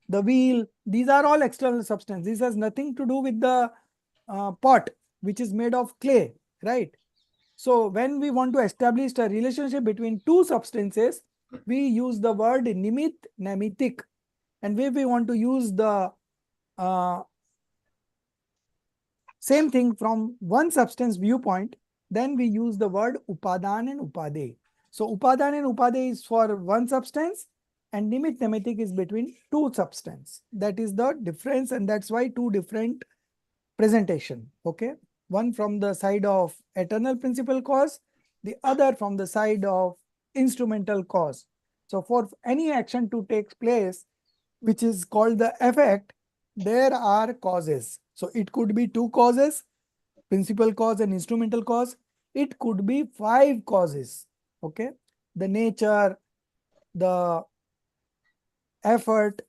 the wheel, these are all external substance. This has nothing to do with the pot, which is made of clay, right? So when we want to establish a relationship between two substances, we use the word nimit, namitik. And if we want to use the Same thing from one substance viewpoint, then we use the word upadan and upade. So upadan and upade is for one substance and nimit nemitic is between two substance. That is the difference, and that's why two different presentation. Okay, one from the side of eternal principal cause, the other from the side of instrumental cause. So for any action to take place, which is called the effect, there are causes. So it could be two causes, principal cause and instrumental cause. It could be five causes. Okay, the nature, the effort,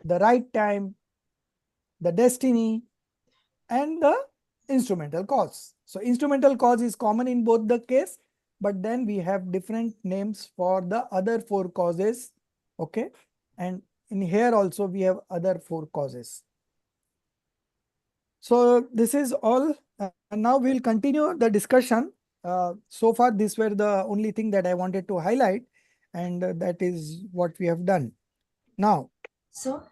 the right time, the destiny, and the instrumental cause. So instrumental cause is common in both the case, but then we have different names for the other four causes. Okay, and in here also we have other four causes. So this is all. And now we'll continue the discussion. So far, these were the only thing that I wanted to highlight, and that is what we have done. Now, So,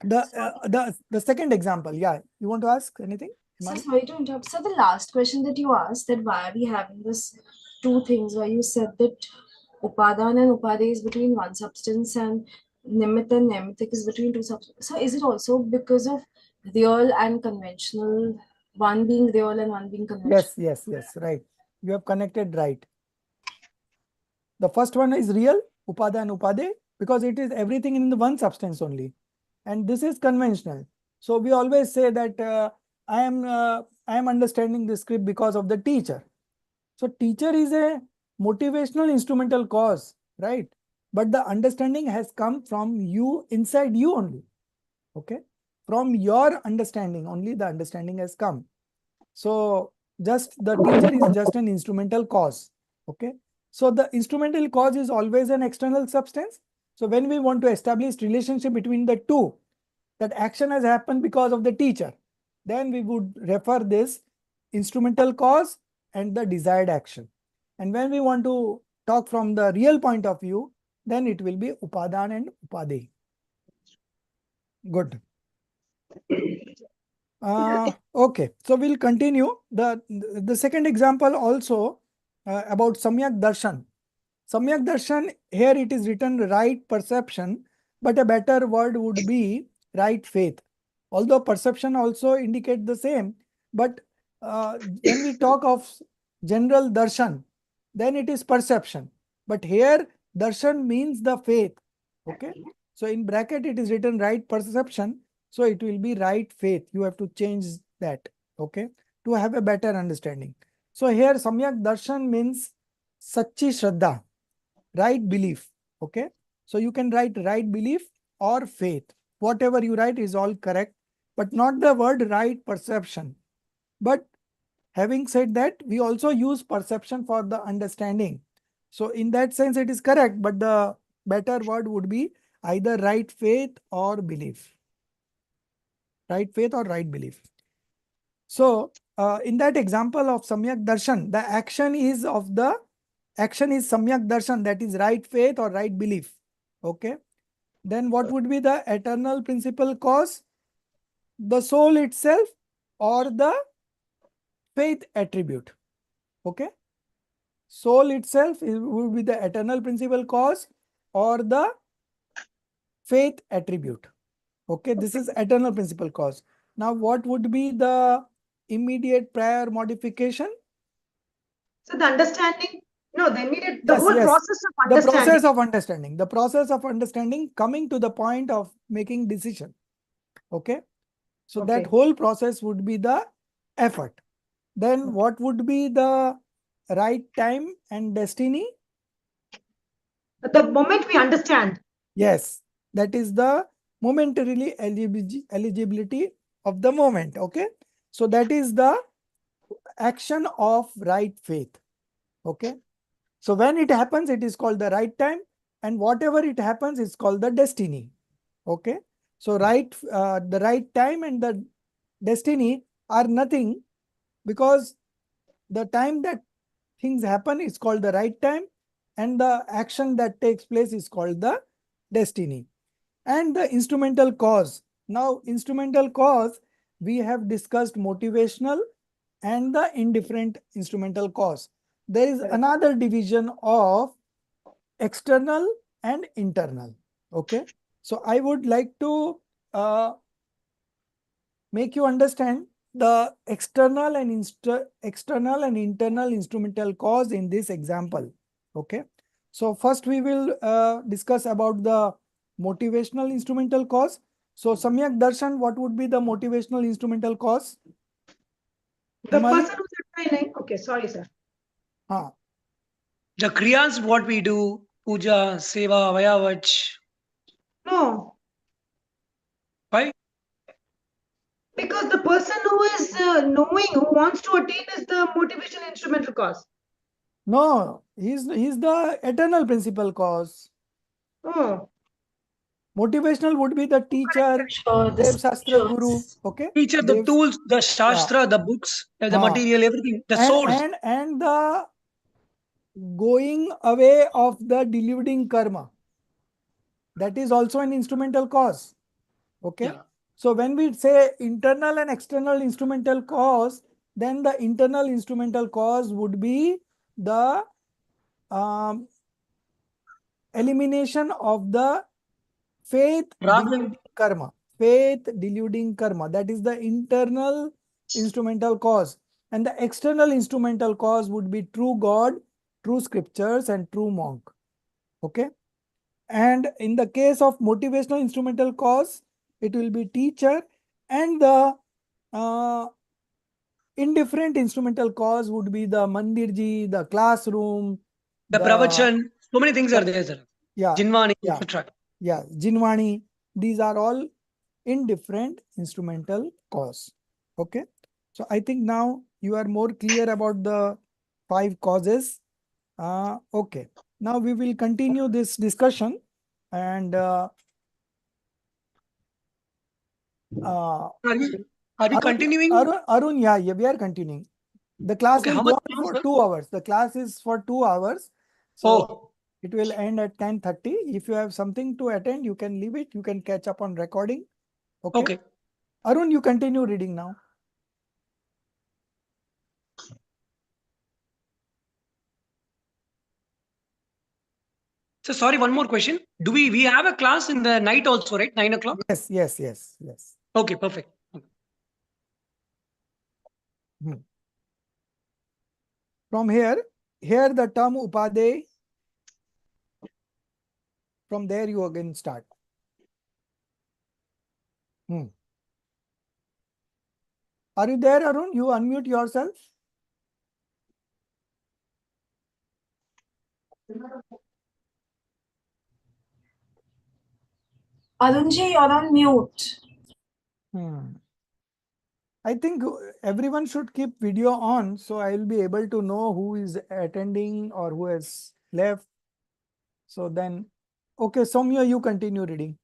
the second example. Yeah, you want to ask anything? so Himani? sorry to interrupt. So the last question that you asked, that why are we having this two things, where you said that upadan and upade is between one substance and nimit and nemitic is between two substances. So is it also because of real and conventional, one being real and one being conventional? Yes, right. You have connected right. The first one is real, upada and upade, because it is everything in the one substance only. And this is conventional. So we always say that I am understanding the script because of the teacher. So teacher is a motivational instrumental cause, right? But the understanding has come from you, inside you only. Okay. From your understanding only the understanding has come. So just the teacher is just an instrumental cause. Okay. So the instrumental cause is always an external substance. So when we want to establish relationship between the two, that action has happened because of the teacher, then we would refer this instrumental cause and the desired action. And when we want to talk from the real point of view, then it will be upadan and upade. Good. Okay, so we'll continue. The second example also about Samyak Darshan. Samyak Darshan, here it is written right perception, but a better word would be right faith. Although perception also indicate the same, but when we talk of general darshan, then it is perception. But here darshan means the faith. Okay. So in bracket it is written right perception. So it will be right faith. You have to change that. Okay. To have a better understanding. So here Samyak Darshan means Sachi Shraddha, right belief. Okay. So you can write right belief or faith. Whatever you write is all correct, but not the word right perception. But having said that, we also use perception for the understanding. So in that sense, it is correct, but the better word would be either right faith or belief. Right faith or right belief. So in that example of Samyak Darshan, the action is Samyak Darshan, that is right faith or right belief. Okay. Then what would be the eternal principal cause? The soul itself or the faith attribute. Okay. Soul itself would be the eternal principal cause or the faith attribute. Okay. This is eternal principal cause. Now what would be the immediate prior modification? So the understanding, no, the immediate, the Yes, whole yes. process of The understanding. process of understanding. The process of understanding coming to the point of making decision. Okay. So that Okay. whole process would be the effort. Then what would be the right time and destiny? The moment we understand. Yes, that is the momentarily eligibility of the moment. Okay. So that is the action of right faith. Okay. So when it happens, it is called the right time, and whatever it happens is called the destiny. Okay. So the right time and the destiny are nothing, because the time that things happen is called the right time, and the action that takes place is called the destiny. And the instrumental cause. Now, instrumental cause, we have discussed motivational and the indifferent instrumental cause. There is another division of external and internal. Okay. So I would like to make you understand the external and internal instrumental cause in this example. Okay. So first we will discuss about the motivational instrumental cause. So Samyak Darshan, what would be the motivational instrumental cause? The person who's training. Okay, sorry, sir. The kriyas, what we do, puja, seva, vayavach. No. Why? Because the person who is knowing, who wants to attain, is the motivation instrumental cause. No, he's the eternal principal cause. Oh. Motivational would be the teacher, Sure, the Dev Shastra Guru. scriptures. Okay. Teacher, the Dev- tools, the shastra, the books, the material, everything, the source. and the going away of the deluding karma. That is also an instrumental cause. Okay. Yeah. So when we say internal and external instrumental cause, then the internal instrumental cause would be the elimination of the faith deluding karma. Faith deluding karma. That is the internal instrumental cause. And the external instrumental cause would be true God, true scriptures, and true monk. Okay. And in the case of motivational instrumental cause, it will be teacher, and the indifferent instrumental cause would be the mandirji, the classroom, The pravachan, so many things are there, sir. Yeah. Jinwani, Yeah. etc. Yeah. Jinwani. These are all indifferent instrumental cause. Okay. So I think now you are more clear about the 5 causes. Okay. Now we will continue this discussion, and Are we continuing? Arun, yeah, we are continuing. The class Okay, will how go much on time, for sir? 2 hours. The class is for 2 hours. So it will end at 10:30. If you have something to attend, you can leave it. You can catch up on recording. Okay. Arun, you continue reading now. So sorry, one more question. Do we have a class in the night also, right? 9 o'clock? Yes. Okay, perfect. From here the term upade, from there you again start. Are you there, Arun? You unmute yourself. Arunji, you're on mute. I think everyone should keep video on, so I will be able to know who is attending or who has left. So then, okay, Soumya, you continue reading.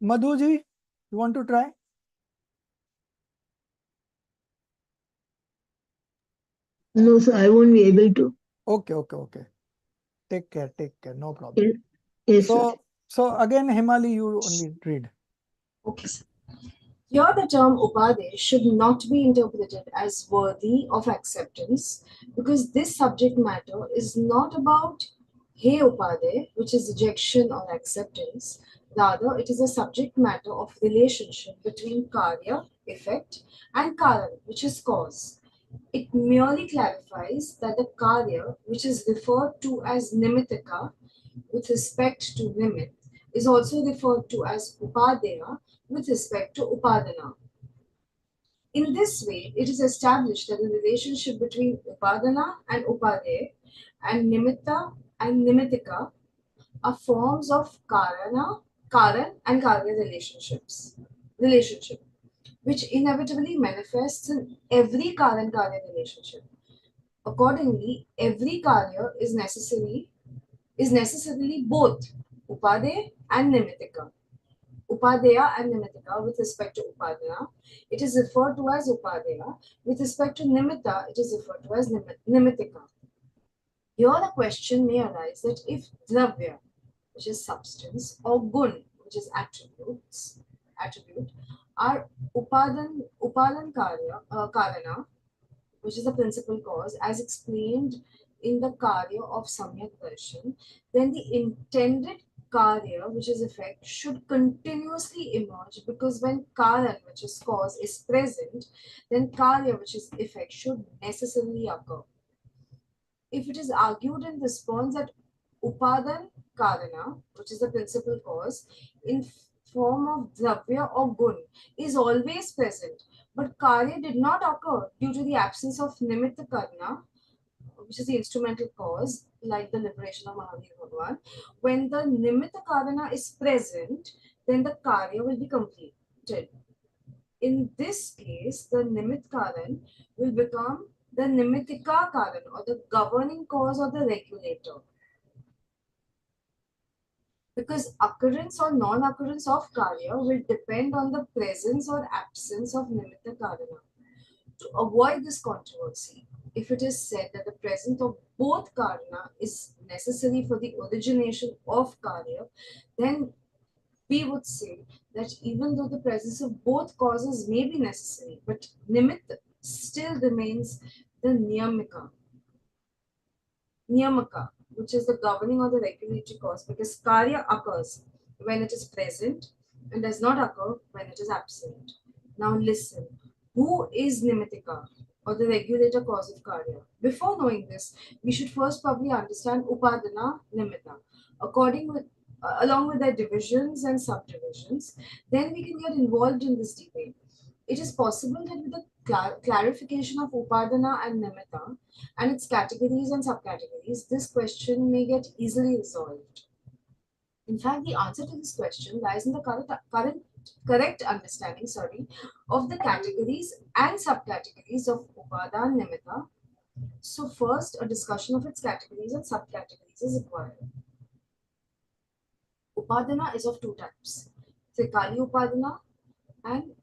Madhuji, you want to try? No, sir, I won't be able to. Okay. Take care. No problem. Yes, sir. So again, Himali, you only read. Okay, sir. Here the term upade should not be interpreted as worthy of acceptance, because this subject matter is not about hey upade, which is rejection or acceptance. Rather, it is a subject matter of relationship between karya, effect, and karan, which is cause. It merely clarifies that the karya, which is referred to as nimittaka with respect to nimit, is also referred to as upadeya with respect to upadana. In this way, it is established that the relationship between upadana and upadeya and nimitta and nimittika are forms of karan and karya relationship, which inevitably manifests in every karan-karya relationship. Accordingly, every karya is necessarily both upade and nimittika. Upadeya and Nimitika with respect to Upadana, it is referred to as Upadeya. With respect to Nimitta, it is referred to as Nimitika. Here the question may arise that if Dravya, which is substance, or Gun, which is attribute, are Upadan Karana, which is the principal cause, as explained in the Karya of Samyak Darshan, then the intended Karya, which is effect, should continuously emerge, because when Karan, which is cause, is present, then Karya, which is effect, should necessarily occur. If it is argued in response that Upadan Karana, which is the principal cause, in form of Dravya or Gun, is always present, but Karya did not occur due to the absence of Nimitta Karna, which is the instrumental cause, like the liberation of Mahavir Bhagwan. When the Nimitta Karana is present, then the Karya will be completed. In this case, the Nimit Karan will become the Nimitika Karan, or the governing cause or the regulator. Because occurrence or non-occurrence of Karya will depend on the presence or absence of Nimitta Karana. To avoid this controversy, if it is said that the presence of both Karana is necessary for the origination of Karya, then we would say that even though the presence of both causes may be necessary, but Nimitta still remains the Niyamaka, which is the governing or the regulatory cause, because Karya occurs when it is present and does not occur when it is absent. Now listen, who is Nimitika, or the regulator cause of Karya? Before knowing this, we should first probably understand Upadana Nimitta. Along with their divisions and subdivisions, then we can get involved in this debate. It is possible that with the clarification of Upadana and Nimitta and its categories and subcategories, this question may get easily resolved. In fact, the answer to this question lies in the correct understanding of the categories and subcategories of Upadana and Nimitta. So first, a discussion of its categories and subcategories is required. Upadana is of two types, Trikali Upadana and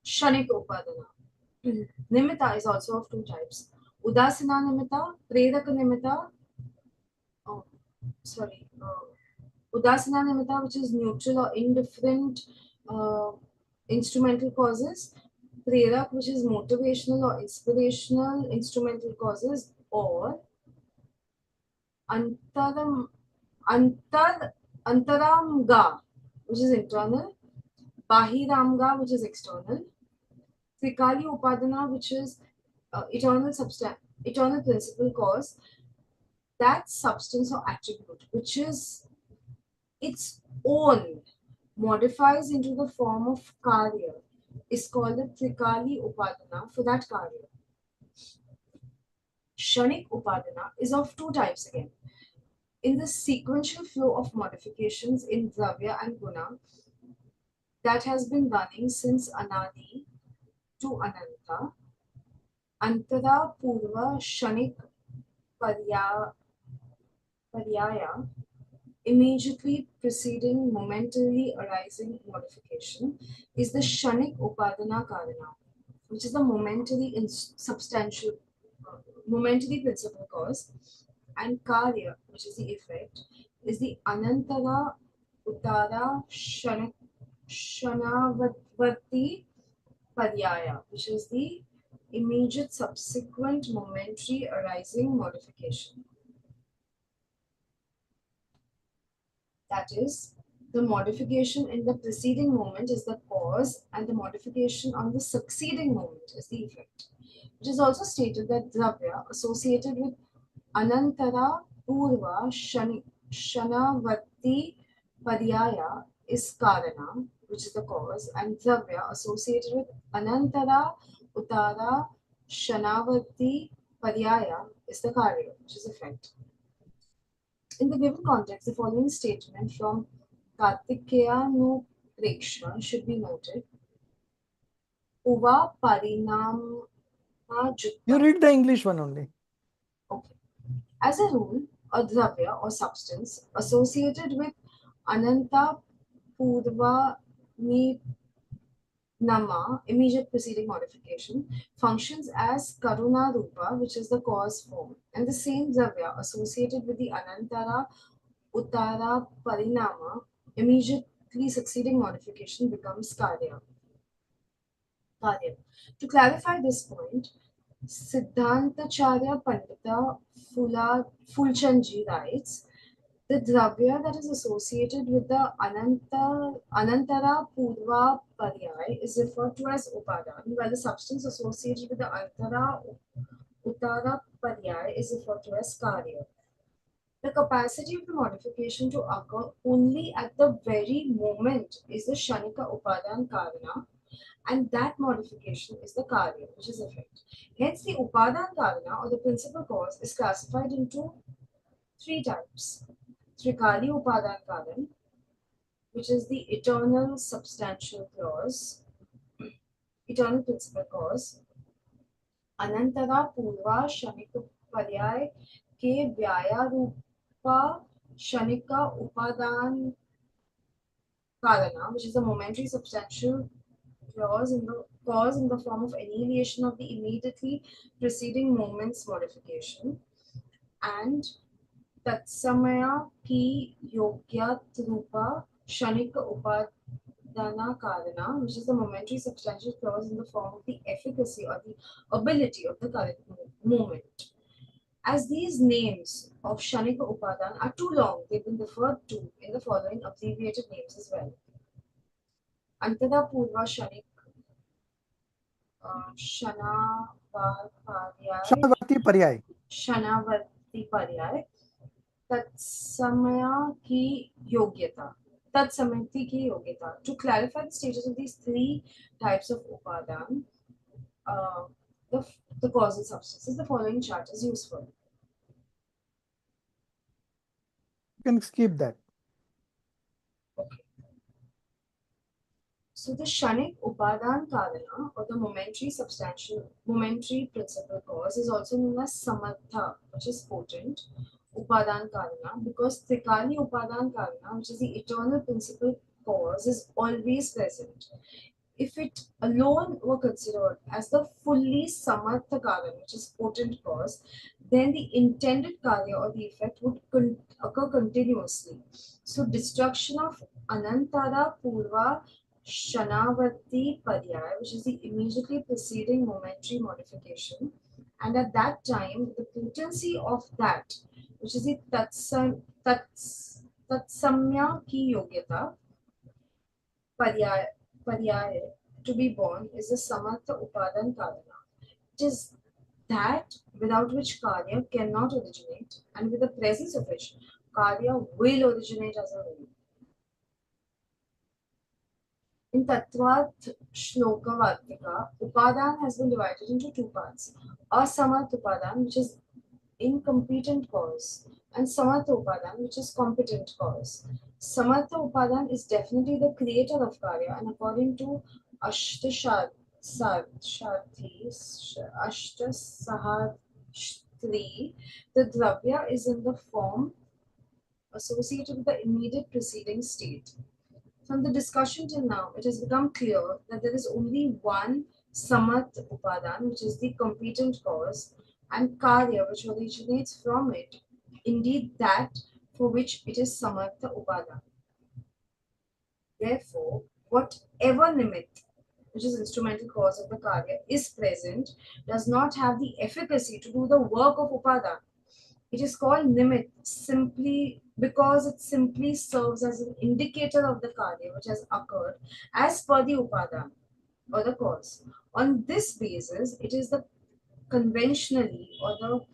Shanik Upadana. Nimitta is also of two types, Udasina Nimitta, Preraka Nimitta, Udasina Nimitta, which is neutral or indifferent instrumental causes, Prerak, which is motivational or inspirational instrumental causes, or Antaramga, which is internal, Bahiramga, which is external, Trikali Upadana, which is eternal principal cause, that substance or attribute which is its own modifies into the form of Karya is called the Trikali Upadana for that Karya. Shanik Upadana is of two types again. In the sequential flow of modifications in Dravya and Guna that has been running since Anadi to Ananta, Antara Purva Shanik Paryaya, immediately preceding momentarily arising modification, is the Shanik Upadana Karana, which is the momentary principal cause, and Karya, which is the effect, is the Anantara Uttara Shanavati Paryaya, which is the immediate subsequent momentary arising modification. That is, the modification in the preceding moment is the cause, and the modification on the succeeding moment is the effect. It is also stated that Dravya associated with Anantara Purva Shanavati Paryaya is Karana, which is the cause, and Dravya associated with Anantara Uttara Shanavati Paryaya is the Karya, which is effect. In the given context, the following statement from Kartikeyanupreksha should be noted. Uva Parinama Jutta. You read the English one only. Okay. As a rule, a dravya or substance associated with Ananta Purva Ni Nama, immediate preceding modification, functions as Karuna Rupa, which is the cause form, and the same Dravya associated with the Anantara Uttara Parinama, immediately succeeding modification, becomes Karya. To clarify this point, Siddhantacharya Pandita Fulchandji writes, the dravya that is associated with the Anantara Purva Paryay is referred to as Upadan, while the substance associated with the Antara Uttara Paryay is referred to as Karya. The capacity of the modification to occur only at the very moment is the Shanika Upadan Karana, and that modification is the Karya, which is effect. Hence, the Upadan Karana, or the principal cause, is classified into three types. Trikali Upadan Karan, which is the eternal substantial clause, eternal principal cause. Anantara Purva Shanika Paryay ke Vyaya Rupa Shanika Upadan Karana, which is a momentary substantial clause in the form of annihilation of the immediately preceding moment's modification, and Tatsamaya ki Yogyat Rupa Shanika Upadana Karana, which is the momentary substantial clause in the form of the efficacy or the ability of the current moment. As these names of Shanika Upadan are too long, they've been referred to in the following abbreviated names as well. Antara Purva Shanik Shanavarti Paryay. Shanavarti Paryay, Tatsamaya ki Yogyata. Tatsamayati ki Yogyata. To clarify the status of these three types of Upadan, the causal substances, the following chart is useful. You can skip that. Okay. So the Shanik Upadan Karana, or the momentary principal cause, is also known as Samartha, which is potent, Upadan Karana, because Trikali Upadan Karana, which is the eternal principal cause, is always present. If it alone were considered as the fully Samartha Karana, which is potent cause, then the intended Karya or the effect would occur continuously. So destruction of Anantara Purva Shanavati Paryay, which is the immediately preceding momentary modification, and at that time the potency of that, which is the Tatsamya ki Yogyata Paryaya to be born is the Samartha Upadan Karana. It is that without which Karya cannot originate, and with the presence of which Karya will originate as a whole. In Tattvat Shloka Vartika, Upadan has been divided into two parts. Asamarth Upadan, which is incompetent cause, and Samartha Upadan, which is competent cause. Samartha Upadan is definitely the creator of Karya, and according to Ashtasahatri, the Dravya is in the form associated with the immediate preceding state. From the discussion till now, it has become clear that there is only one Samartha Upadan, which is the competent cause, and Karya, which originates from it, indeed that for which it is Samartha Upadan. Therefore, whatever Nimitt, which is instrumental cause of the Karya, is present, does not have the efficacy to do the work of Upadan. It is called Nimitt simply because it simply serves as an indicator of the Karya which has occurred as per the Upadan or the cause. On this basis, it is the conventionally or the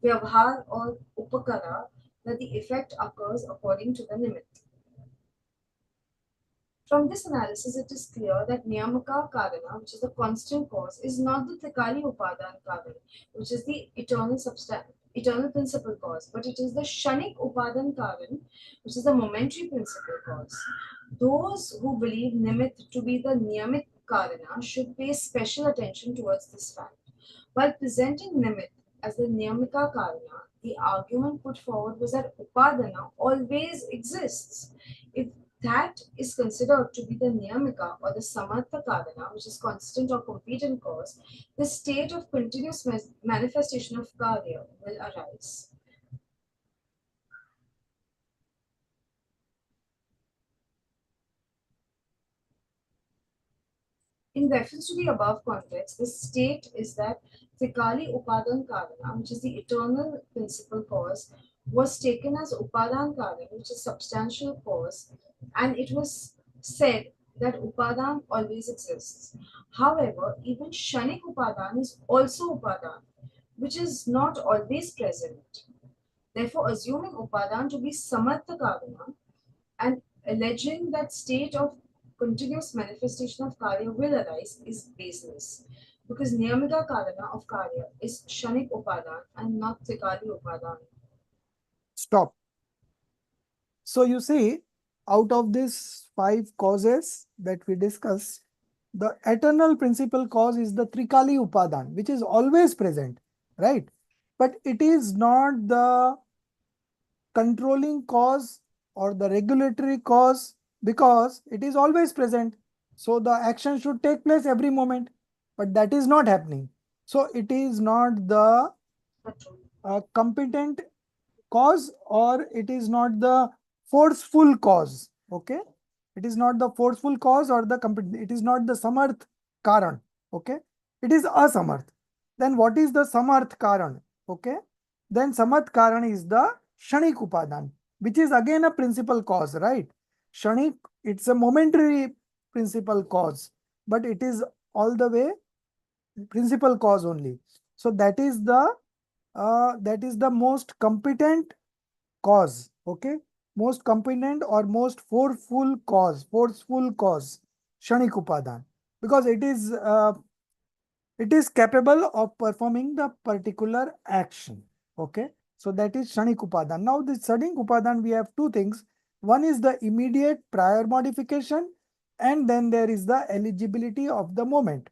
Vyavhar or Upakara that the effect occurs according to the Nimitt. From this analysis, it is clear that Niyamaka Karana, which is the constant cause, is not the Trikali Upadan Karana, which is the eternal principal cause, but it is the Shanik Upadan Karan, which is the momentary principal cause. Those who believe Nimit to be the Niyamit Karana should pay special attention towards this fact. While presenting Nimit as the Niyamika Karana, The argument put forward was that upadana always exists. If that is considered to be the niyamika or the samartha karana, which is constant or competent cause, the state of continuous manifestation of karya will arise. In reference to the above context, the state is that Trikali Upadan Karana, which is the eternal principal cause, was taken as Upadan Karana, which is substantial cause, and it was said that Upadan always exists. However, even Shanik Upadan is also Upadan, which is not always present. Therefore, assuming Upadan to be Samartha Karana and alleging that state of continuous manifestation of karya will arise is baseless, because niyamika karana of karya is shanik upadan and not trikali upadan. Stop. So you see, out of these 5 causes that we discussed, the eternal principal cause is the Trikali Upadan, which is always present, right? But it is not the controlling cause or the regulatory cause because it is always present. So the action should take place every moment, but that is not happening. So it is not the competent cause or it is not the forceful cause. Okay, it is not the forceful cause or the competent, it is not the samarth karan. Okay, it is asamarth. Then what is the samarth karan? Okay, then samarth karan is the shanik upadan, which is again a principal cause, right? Shanik, it's a momentary principal cause, but it is all the way principal cause only. So that is the most competent cause. Okay, most competent or most forceful cause, shanik upadan, because it is capable of performing the particular action. Okay, so that is shanik upadan. Now the shanik upadan, we have 2 things. One is the immediate prior modification, and then there is the eligibility of the moment.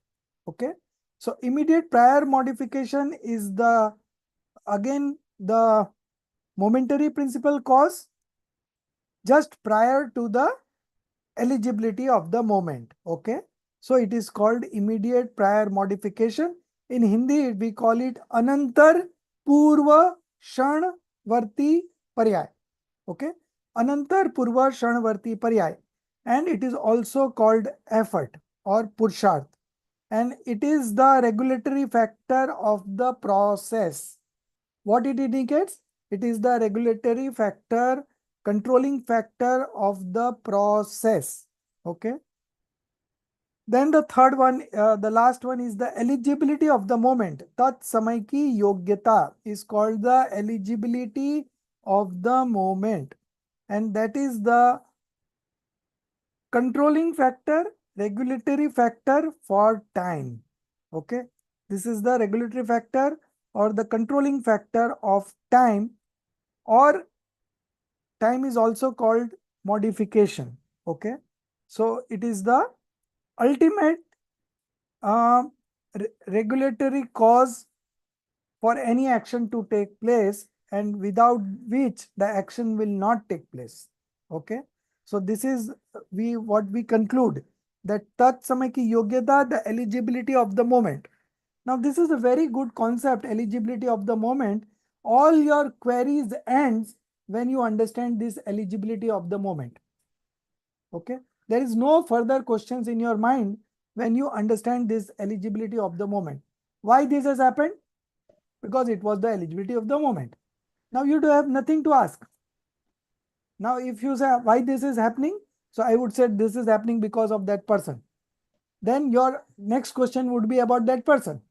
Okay, so immediate prior modification is the again the momentary principal cause just prior to the eligibility of the moment. Okay, so it is called immediate prior modification. In Hindi we call it anantar purva shanvarti paryay. Okay, anantar purva shanvarti paryay, and it is also called effort or pursharth, and it is the regulatory factor of the process. What it indicates? It is the regulatory factor, controlling factor of the process. Okay. Then the third one, the last one is the eligibility of the moment. Tat samay ki yogyata is called the eligibility of the moment. And that is the controlling factor, regulatory factor for time. Okay. This is the regulatory factor or the controlling factor of time, or time is also called modification. Okay, so it is the ultimate regulatory cause for any action to take place, and without which the action will not take place. Okay, so this is what we conclude, that tat samay ki yogyata, the eligibility of the moment. Now this is a very good concept, eligibility of the moment. All your queries ends when you understand this eligibility of the moment. Okay, there is no further questions in your mind when you understand this eligibility of the moment. Why this has happened? Because it was the eligibility of the moment. Now you do have nothing to ask. Now if you say why this is happening, so I would say this is happening because of that person. Then your next question would be about that person,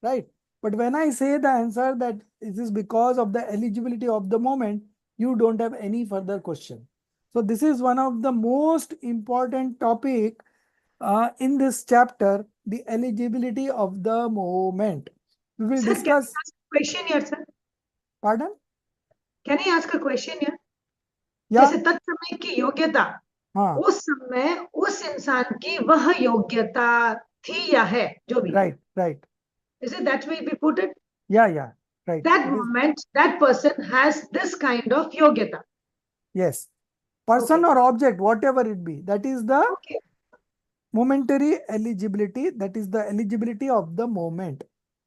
right? But when I say the answer that it is because of the eligibility of the moment, you don't have any further question. So this is one of the most important topic in this chapter, the eligibility of the moment. We will Sir, can I discuss. ask a question here, sir? Pardon? Can I ask a question here? Yeah. जैसे तत्समय की योग्यता, हाँ. उस समय उस इंसान की वह योग्यता थी या है, जो भी. Right. Is it that way we put it? Yeah. Right. that moment, that person has this kind of yogyata. Yes. Person or object, whatever it be, that is the momentary eligibility, that is the eligibility of the moment.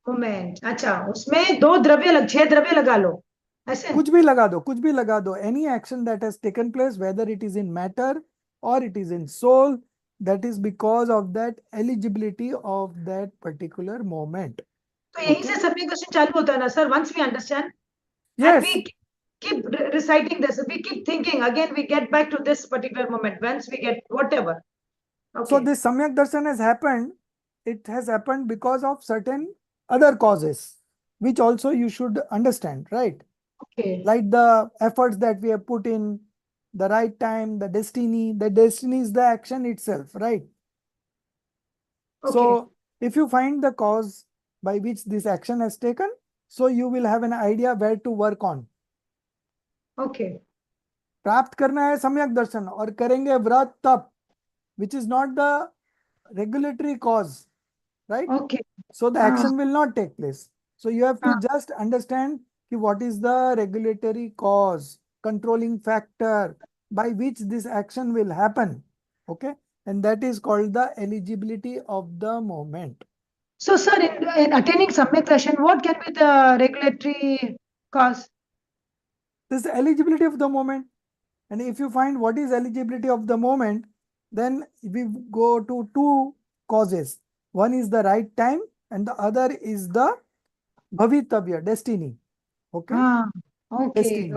Moment. अच्छा, उसमें 2 द्रव्य 6 द्रव्य लगा लो ऐसे कुछ भी लगा दो, कुछ भी लगा दो. Any action that has taken place, whether it is in matter or it is in soul, that is because of that eligibility of that particular moment. तो यहीं से सम्यक दर्शन चालू होता है ना sir. Once we understand, Yes. and we keep reciting this, we keep thinking again, we get back to this particular moment. Once we get whatever. Okay. So this Samyak Darshan has happened. It has happened because of certain other causes, which also you should understand, right? Okay. Like the efforts that we have put in, the right time, the destiny. The destiny is the action itself, right? Okay. So if you find the cause by which this action has taken, so you will have an idea where to work on. Okay. प्राप्त करना है सम्यक दर्शन और करेंगे व्रत तप, which is not the regulatory cause, right? Okay. So the action will not take place. So you have to just understand what is the regulatory cause, controlling factor by which this action will happen. Okay. And that is called the eligibility of the moment. So, sir, in attaining Samyak Darshan, what can be the regulatory cause? This is the eligibility of the moment. And if you find what is eligibility of the moment, then we go to two causes. One is the right time and the other is the bhavitavya, destiny. Okay. Okay. Destiny.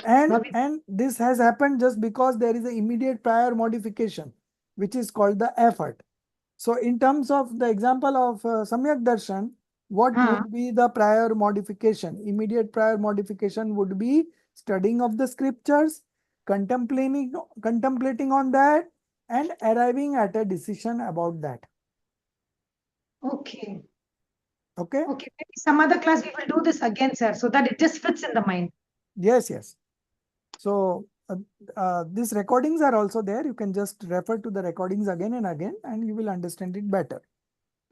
And this has happened just because there is an immediate prior modification, which is called the effort. So in terms of the example of Samyak Darshan, what would be the prior modification? Immediate prior modification would be studying of the scriptures, contemplating on that, and arriving at a decision about that. Okay. Okay. Okay. Maybe some other class we will do this again, sir, so that it just fits in the mind. Yes, yes. So these recordings are also there. You can just refer to the recordings again and again, and you will understand it better.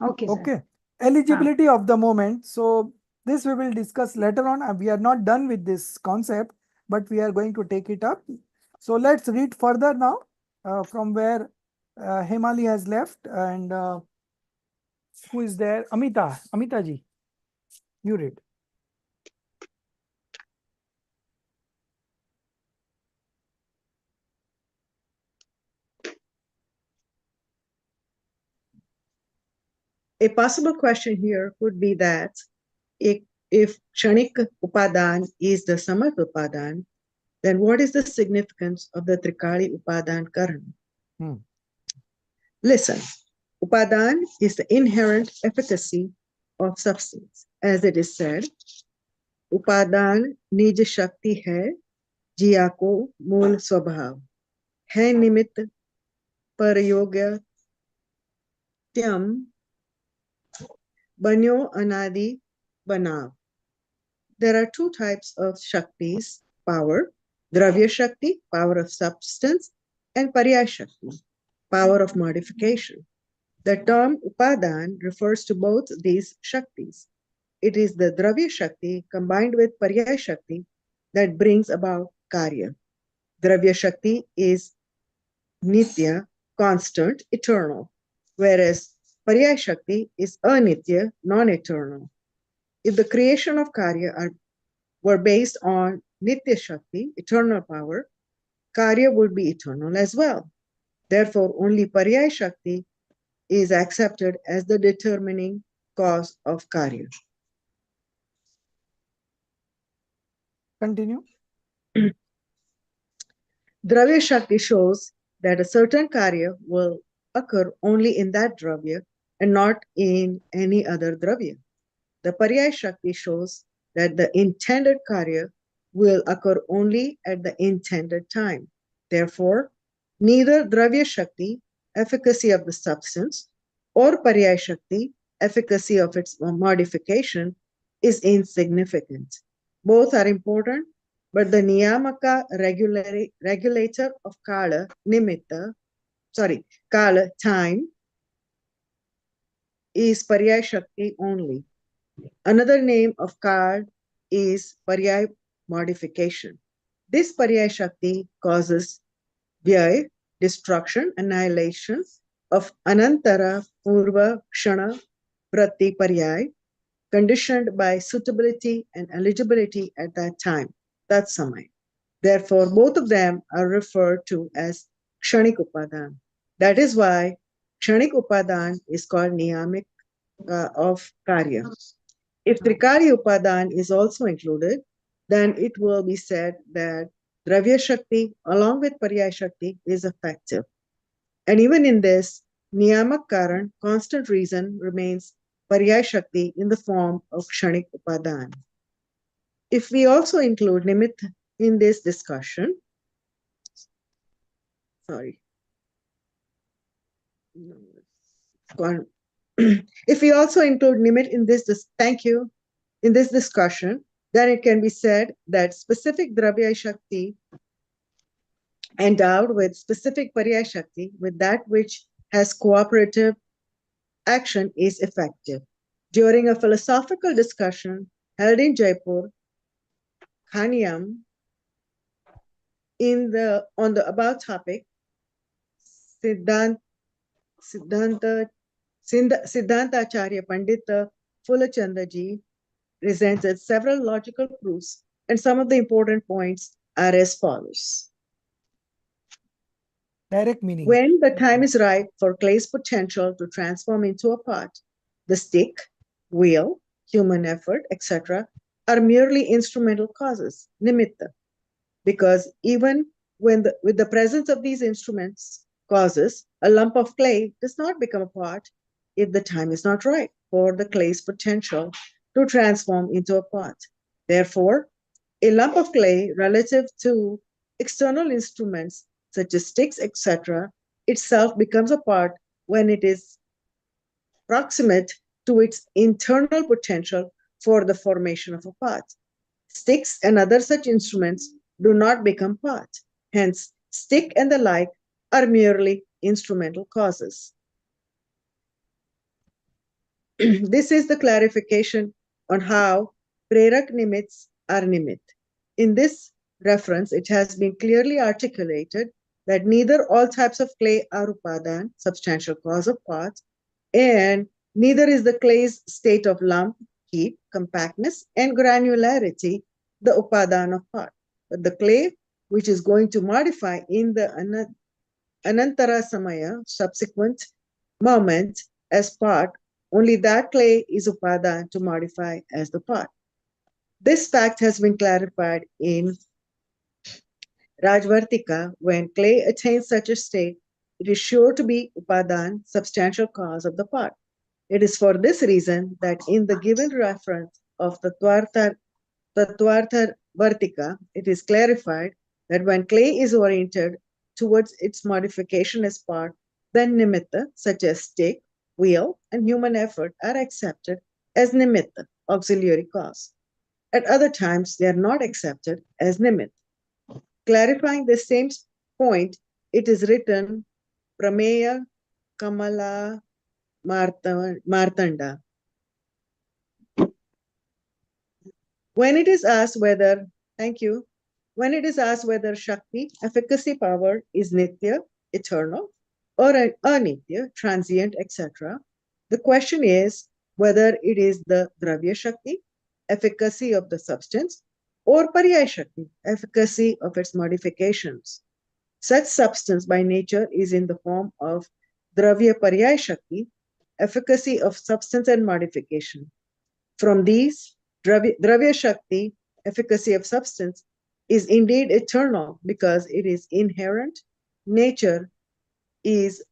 Okay, sir. Okay. Eligibility of the moment. So this we will discuss later on. We are not done with this concept, but we are going to take it up. So let's read further now from where Hemali has left, and who is there? Amita ji, you read. A possible question here could be that if Kshanik Upadan is the Samat Upadan, then what is the significance of the Trikali Upadan Karan? Listen, Upadan is the inherent efficacy of substance. As it is said, Upadan Nij Shakti hai, jiya ko mool swabhav, hai nimit parayogya tyam banyo anadi banav. There are two types of Shaktis, power, Dravya Shakti, power of substance, and Paryaya Shakti, power of modification. The term Upadan refers to both these Shaktis. It is the Dravya Shakti combined with Paryaya Shakti that brings about Karya. Dravya Shakti is Nitya, constant, eternal, whereas Paryaya Shakti is Anitya, non-eternal. If the creation of Karya were based on Nitya Shakti, eternal power, Karya would be eternal as well. Therefore, only Paryaya Shakti is accepted as the determining cause of Karya. Continue. Dravya Shakti shows that a certain Karya will occur only in that Dravya and not in any other Dravya. The Paryaya Shakti shows that the intended Karya will occur only at the intended time. Therefore, neither Dravya Shakti, efficacy of the substance, or Paryaya Shakti, efficacy of its modification, is insignificant. Both are important, but the Niyamaka regulator of Kala, Kala, time, is Paryaya Shakti only. Another name of card is Paryay modification. This Paryay Shakti causes vyay, destruction, annihilation of Anantara Purva Kshana Prati Paryay, conditioned by suitability and eligibility at that time, that samay. Therefore, both of them are referred to as Kshanik Upadan. That is why Kshanik Upadan is called Niyamik of Karya. If Trikari Upadan is also included, then it will be said that Dravya Shakti along with Paryay Shakti is effective. And even in this, Niyamak Karan, constant reason, remains Paryay Shakti in the form of Kshanik Upadan. If we also include Nimit in this discussion, sorry. If we also include Nimit in this in this discussion, then it can be said that specific Dravya Shakti endowed with specific Paryay Shakti with that which has cooperative action is effective. During a philosophical discussion held in Jaipur, Khaniyam, on the above topic, Siddhanta Siddhantacharya Pandit Fulachandaji presented several logical proofs, and some of the important points are as follows. Direct meaning. When the time is right for clay's potential to transform into a pot, the stick, wheel, human effort, etc., are merely instrumental causes, nimitta, because even with the presence of these instruments causes, a lump of clay does not become a pot if the time is not right for the clay's potential to transform into a pot. Therefore, a lump of clay relative to external instruments such as sticks, etc., itself becomes a pot when it is proximate to its internal potential for the formation of a pot. Sticks and other such instruments do not become pot. Hence, stick and the like are merely instrumental causes. This is the clarification on how prerak nimitts are nimit. In this reference, it has been clearly articulated that neither all types of clay are upadan, substantial cause of pot, and neither is the clay's state of lump, heat, compactness, and granularity the upadan of pot. But the clay, which is going to modify in the anantara samaya, subsequent moment, as pot, only that clay is upadan to modify as the pot. This fact has been clarified in Rajvartika. When clay attains such a state, it is sure to be upadan, substantial cause of the pot. It is for this reason that in the given reference of the Tattvartha Vartika, it is clarified that when clay is oriented towards its modification as pot, then nimitta, such as stick, wheel, and human effort, are accepted as nimitta, auxiliary cause. At other times, they are not accepted as nimitta. Clarifying the same point, it is written Prameya Kamala Martanda. When it is asked whether, when it is asked whether Shakti, efficacy power, is Nitya, eternal, or anitya, transient, etc., the question is whether it is the Dravya Shakti, efficacy of the substance, or Paryay Shakti, efficacy of its modifications. Such substance by nature is in the form of Dravya Paryay Shakti, efficacy of substance and modification. From these, Dravya Shakti, efficacy of substance, is indeed eternal because it is inherent. Nature is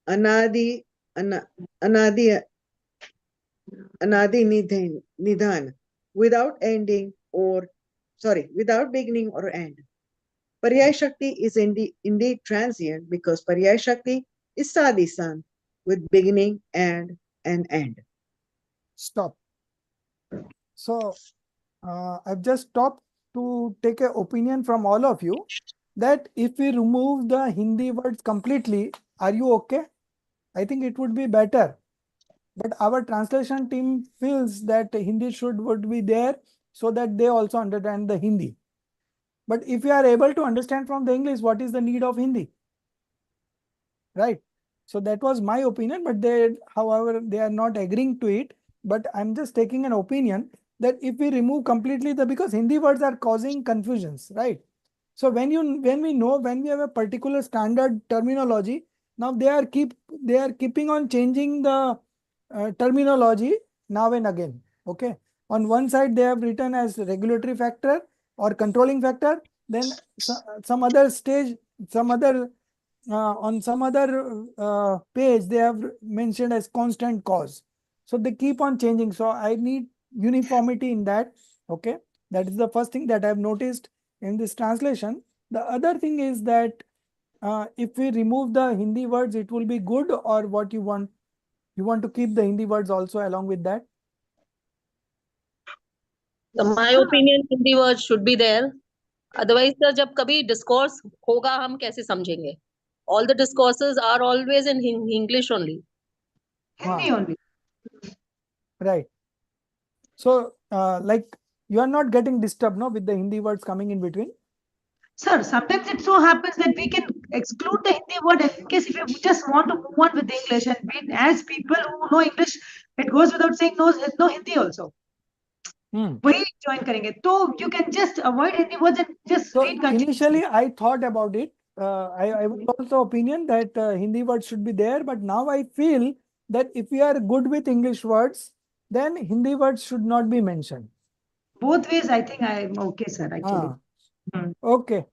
anadi nidhan, without beginning or end. Paryay Shakti is indeed transient because Paryay Shakti is Sadisan, with beginning and an end. Stop. So, I've just stopped to take an opinion from all of you that if we remove the Hindi words completely, are you okay? I think it would be better. But our translation team feels that Hindi would be there so that they also understand the Hindi. But if you are able to understand from the English, what is the need of Hindi? Right? So that was my opinion, but however, they are not agreeing to it. But I'm just taking an opinion that if we remove completely because Hindi words are causing confusions, right? So when we have a particular standard terminology, now they are keeping on changing the terminology now and again. Okay. On one side, they have written as regulatory factor or controlling factor. Then some other stage, on some other page, they have mentioned as constant cause. So they keep on changing. So I need uniformity in that. Okay. That is the first thing that I've noticed in this translation. The other thing is that if we remove the Hindi words, it will be good, or what you want? You want to keep the Hindi words also along with that? My opinion, Hindi words should be there. Otherwise, sir, जब कभी discourse होगा, हम कैसे समझेंगे? All the discourses are always in English only. Hindi only. Right. So, like, you are not getting disturbed, no, with the Hindi words coming in between? Sir, sometimes it so happens that we can exclude the Hindi word in case if you just want to move on with the English. And as people who know English, it goes without saying no Hindi also. वही join करेंगे तो you can just avoid Hindi words and just So read continuously. initially I thought about it. I was also opinion that Hindi words should be there, but now I feel that if we are good with English words, then Hindi words should not be mentioned. Both ways, I think I'm okay, sir, actually. Okay.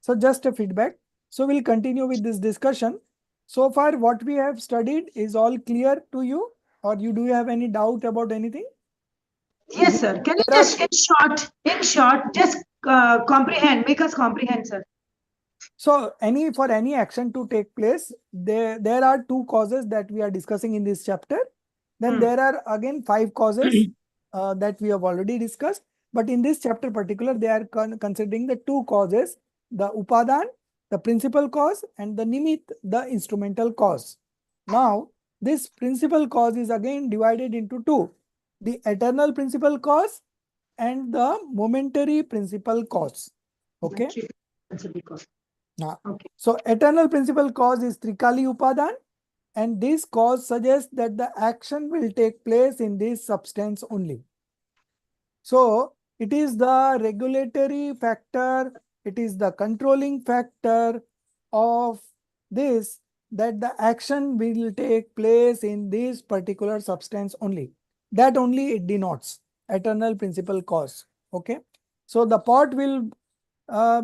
So just a feedback. So we'll continue with this discussion. So far, what we have studied is all clear to you, or do you have any doubt about anything? Yes, sir. Can you just, in short, just make us comprehend, sir. So for any action to take place, there are two causes that we are discussing in this chapter. Then there are again 5 causes that we have already discussed. But in this chapter particular, they are considering the 2 causes, the upadan, the principal cause, and the nimit, the instrumental cause. Now, this principal cause is again divided into 2, the eternal principal cause and the momentary principal cause. Okay. Principal cause. Okay. So eternal principal cause is Trikali Upadan, and this cause suggests that the action will take place in this substance only. So it is the regulatory factor, it is the controlling factor of this, that the action will take place in this particular substance only. That only it denotes eternal principal cause. Okay. So the pot will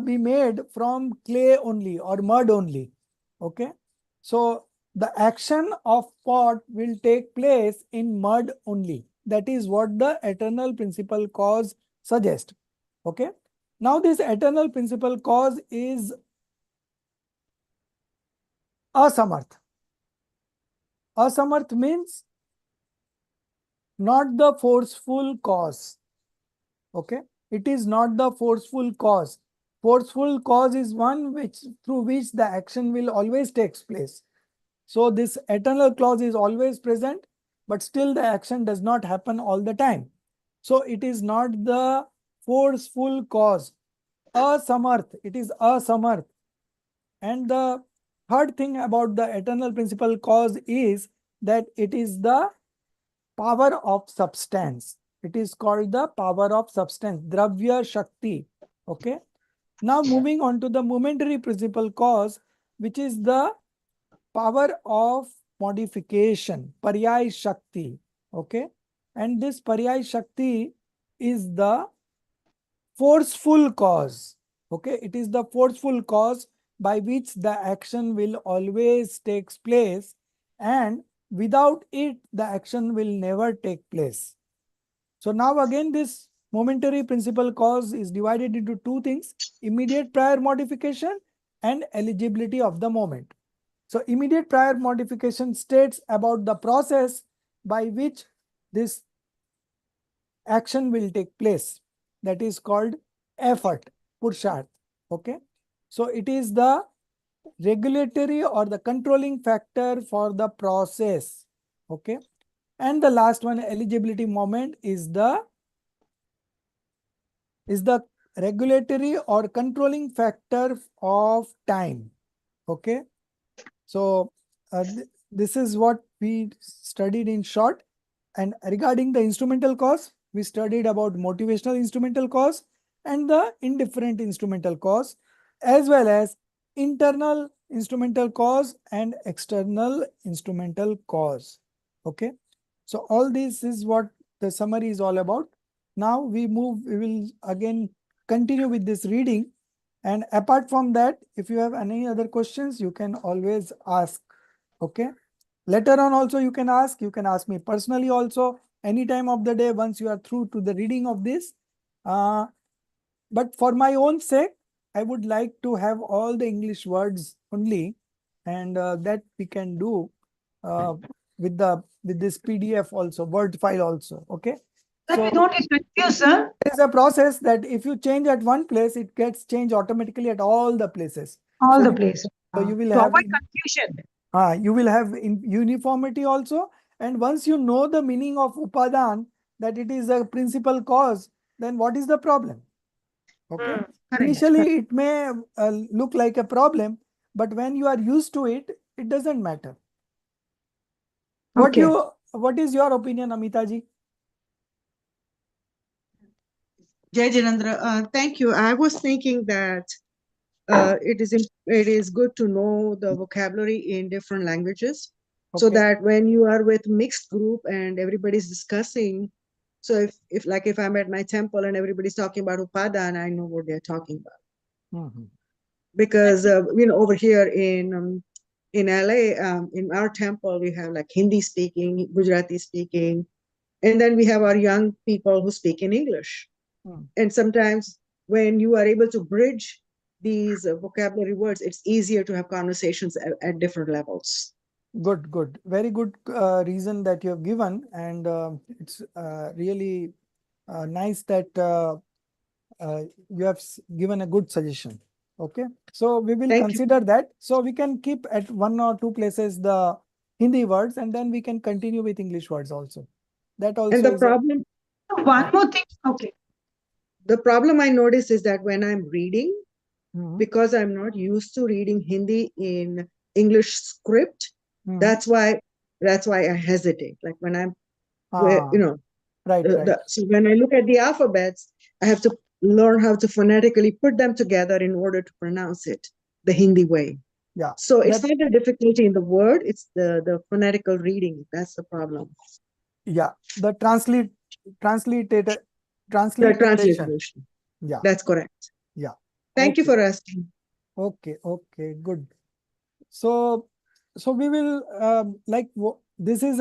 be made from clay only or mud only. Okay. So the action of pot will take place in mud only. That is what the eternal principal cause suggests. Okay. Now this eternal principal cause is asamarth. Asamarth means not the forceful cause. Okay. It is not the forceful cause. Forceful cause is one through which the action will always takes place. So this eternal clause is always present, but still the action does not happen all the time. So it is not the forceful cause. Asamarth, it is asamarth. And the third thing about the eternal principal cause is that it is the power of substance. It is called the power of substance, Dravya Shakti. Okay. Now moving on to the momentary principal cause, which is the power of modification, Paryay Shakti. Okay. And this Paryay Shakti is the forceful cause. Okay. It is the forceful cause by which the action will always takes place, and without it, the action will never take place. So now again, this momentary principal cause is divided into 2 things, immediate prior modification and eligibility of the moment. So immediate prior modification states about the process by which this action will take place. That is called effort, Purusharth. Okay. So it is the regulatory or the controlling factor for the process. Okay. And the last one, eligibility moment, is the regulatory or controlling factor of time. Okay. So this is what we studied in short. And regarding the instrumental cause, we studied about motivational instrumental cause and the indifferent instrumental cause, as well as internal instrumental cause and external instrumental cause. Okay. So all this is what the summary is all about. Now we will again continue with this reading. And apart from that, if you have any other questions, you can always ask. Okay. Later on also you can ask me personally also any time of the day once you are through to the reading of this. But for my own sake, I would like to have all the English words only, and that we can do with this PDF also, Word file also. Okay. So we don't get confused, sir. There is a process that if you change at one place, it gets changed automatically at all the places. All the places. So you will to have avoid confusion. you will have uniformity also. And once you know the meaning of upadan, that it is a principal cause, then what is the problem? Okay. Initially, it may look like a problem, but when you are used to it, it doesn't matter. What is your opinion, Amitaji? Jai Janandra, thank you. I was thinking that it is good to know the vocabulary in different languages, so that when you are with mixed group and everybody's discussing, so if I'm at my temple and everybody's talking about upadan, I know what they're talking about. Because over here in LA, in our temple, we have like Hindi speaking, Gujarati speaking, and then we have our young people who speak in English. And sometimes when you are able to bridge these vocabulary words, it's easier to have conversations at different levels. Good. Very good reason that you have given. And it's really nice that you have given a good suggestion. Okay. So we will consider that. So we can keep at one or two places the Hindi words, and then we can continue with English words also. That also and the problem. One more thing. Okay. The problem I notice is that when I'm reading, because I'm not used to reading Hindi in English script, that's why I hesitate. Like when I'm, right. So when I look at the alphabets, I have to learn how to phonetically put them together in order to pronounce it the Hindi way. Yeah. So it's not the difficulty in the word, it's the phonetical reading. That's the problem. Yeah. The transliteration. Yeah. That's correct. Yeah. Thank you for asking. Okay. Good. So we will this is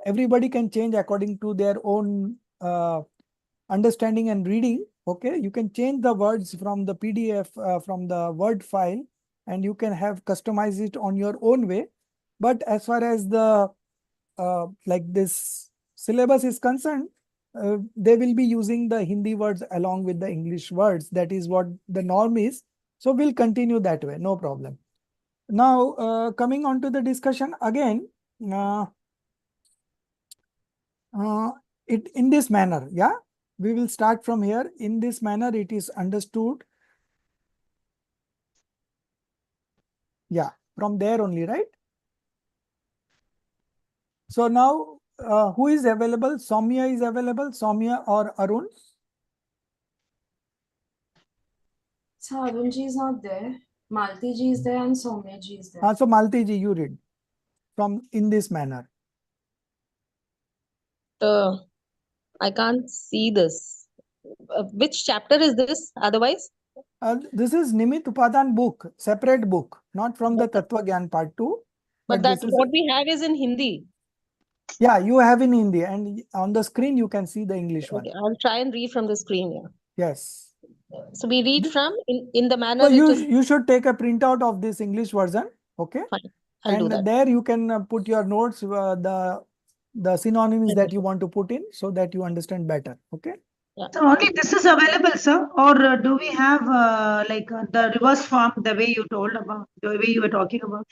everybody can change according to their own understanding and reading. Okay. You can change the words from the PDF, from the Word file, and you can have customize it on your own way. But as far as the this syllabus is concerned, they will be using the Hindi words along with the English words. That is what the norm is. So we'll continue that way. No problem. Now, coming on to the discussion again, it in this manner, yeah, we will start from here. In this manner, it is understood. Yeah, from there only, right? So now, who is available? Soumya is available. Soumya or Arun? So Arun ji is not there. Malti ji is there and Soumya ji is there. So Malti ji, you read from in this manner. I can't see this. Which chapter is this otherwise? This is Nimit Upadan book, separate book, not from the Tattva Gyan part 2. But that what we have is in Hindi. Yeah, you have in Hindi, and on the screen you can see the English one. I'll try and read from the screen. Yeah. Yes. So we read from in the manner. So you should take a printout of this English version. Okay. Fine. I'll do that. There you can put your notes, the synonyms that you want to put in, so that you understand better. Okay. Yeah. So only this is available, sir, or do we have the reverse form, the way you told about, the way you were talking about?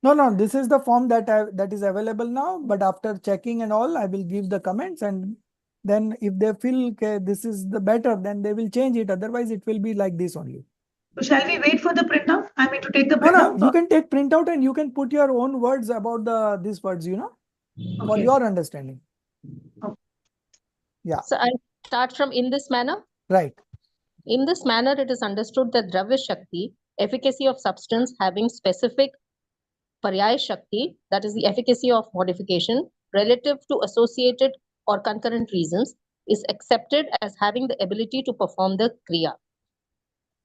No, this is the form that is available now, but after checking and all, I will give the comments, and then if they feel okay, this is the better, then they will change it. Otherwise, it will be like this only. So shall we wait for the printout? I mean, to take the No, printout? you can take printout and you can put your own words about these words, for Okay. your understanding. Okay. Yeah. So I start from in this manner. Right. In this manner, it is understood that Dravya Shakti, efficacy of substance having specific Paryaya Shakti, that is the efficacy of modification, relative to associated or concurrent reasons, is accepted as having the ability to perform the Kriya.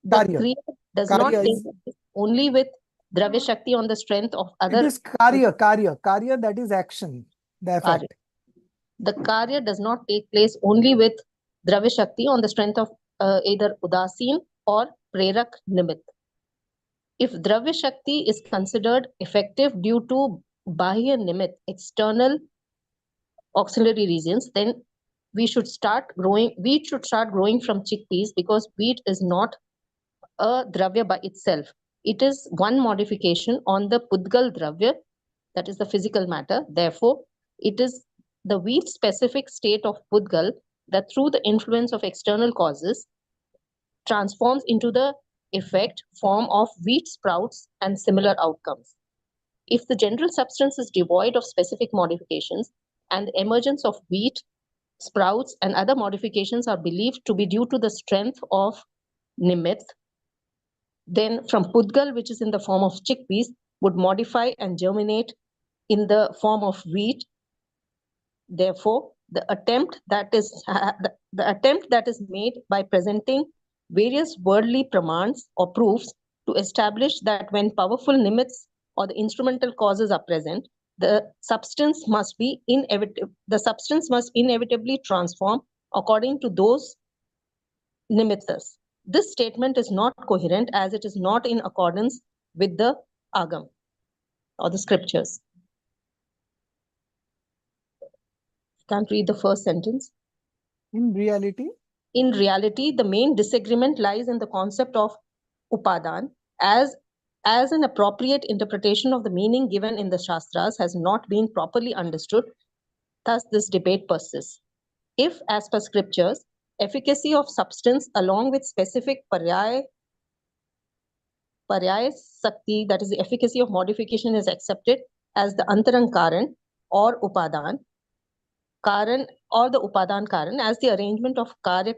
The Karya. Kriya does not Karya take is, place only with Dravya Shakti on the strength of it other. is Karya, that is action, the effect. Karya. The Karya does not take place only with Dravya Shakti on the strength of either Udasin or Prerak Nimit. If Dravya Shakti is considered effective due to Bahya Nimit, external auxiliary reasons, then we should start growing from chickpeas, because wheat is not a Dravya by itself. It is one modification on the Pudgal Dravya, that is the physical matter. Therefore, it is the wheat specific state of Pudgal that through the influence of external causes transforms into the effect form of wheat sprouts and similar outcomes. If the general substance is devoid of specific modifications and the emergence of wheat sprouts and other modifications are believed to be due to the strength of Nimit, then from Pudgal, which is in the form of chickpeas, would modify and germinate in the form of wheat. Therefore, the attempt that is made by presenting various worldly pramans or proofs to establish that when powerful nimitts or the instrumental causes are present, the substance must inevitably transform according to those nimittas. This statement is not coherent, as it is not in accordance with the Agam or the scriptures. Can't read the first sentence. In reality, the main disagreement lies in the concept of upadan, as an appropriate interpretation of the meaning given in the Shastras has not been properly understood. Thus, this debate persists. If, as per scriptures, efficacy of substance along with specific Paryaya Sakti, that is the efficacy of modification, is accepted as the Antarang Karan or Upadan, Karan or the Upadan Karan as the arrangement of Karya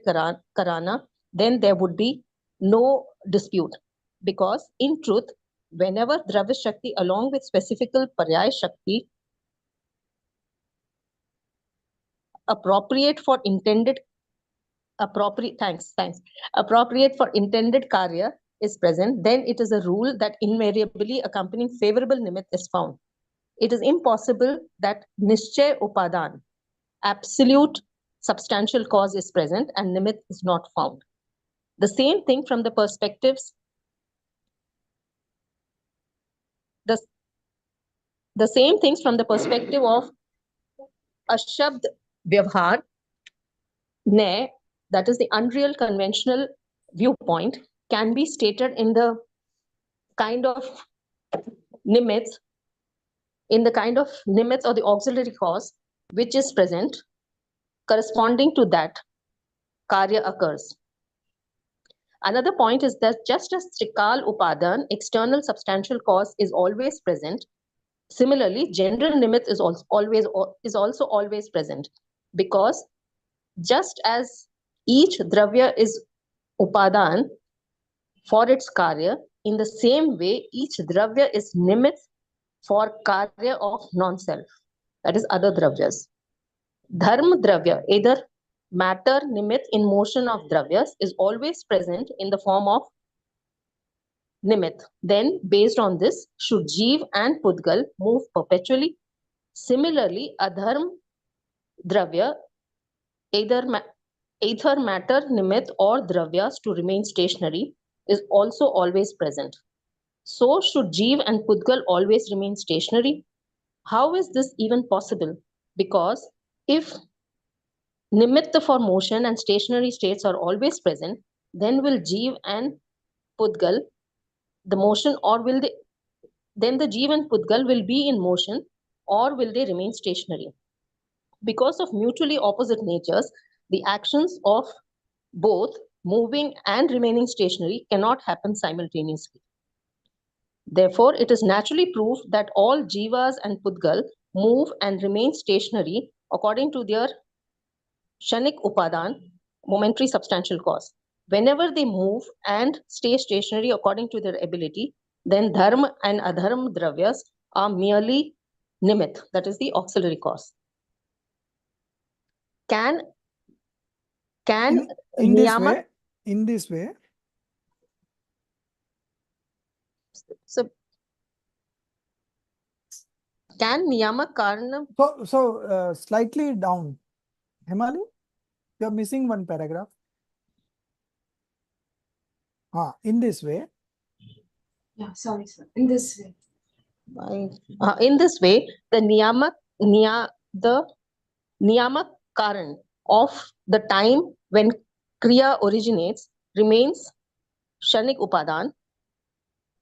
Karana, then there would be no dispute. Because in truth, whenever Dravya Shakti along with specific Paryaya Shakti appropriate for intended Karya is present, then it is a rule that invariably accompanying favorable Nimit is found. It is impossible that Nischay Upadan, absolute substantial cause, is present and Nimit is not found. The same thing from the perspectives, the same things from the perspective of Ashabd Vyavhar, Ne, that is the unreal conventional viewpoint, can be stated in the kind of nimitz, or the auxiliary cause which is present, corresponding to that Karya occurs. Another point is that just as Trikal Upadan, external substantial cause, is always present, similarly, general Nimit is also always present, because just as each Dravya is Upadan for its Karya, in the same way, each Dravya is Nimit for Karya of non-self, that is other Dravyas. Dharma Dravya, either matter Nimit in motion of Dravyas, is always present in the form of Nimit. Then, based on this, should Jeev and Pudgal move perpetually? Similarly, Adharma Dravya, either matter Nimit or Dravyas to remain stationary, is also always present. So, should Jeev and Pudgal always remain stationary? How is this even possible? Because if Nimitta for motion and stationary states are always present, then will Jeev and Pudgal, the motion, or will they then the Jeev and Pudgal will be in motion, or will they remain stationary? Because of mutually opposite natures, the actions of both moving and remaining stationary cannot happen simultaneously. Therefore, it is naturally proved that all Jivas and Pudgal move and remain stationary according to their Kshanik Upadan, momentary substantial cause. Whenever they move and stay stationary according to their ability, then Dharma and Adharma Dravyas are merely Nimit, that is the auxiliary cause. Can in this Niyamak, way, so can Niyamak Karna, so slightly down, Himali, you are missing one paragraph. In this way. Yeah, sorry, sir. In this way. in this way, the Niyamak Karan of the time when Kriya originates remains Kshanik Upadan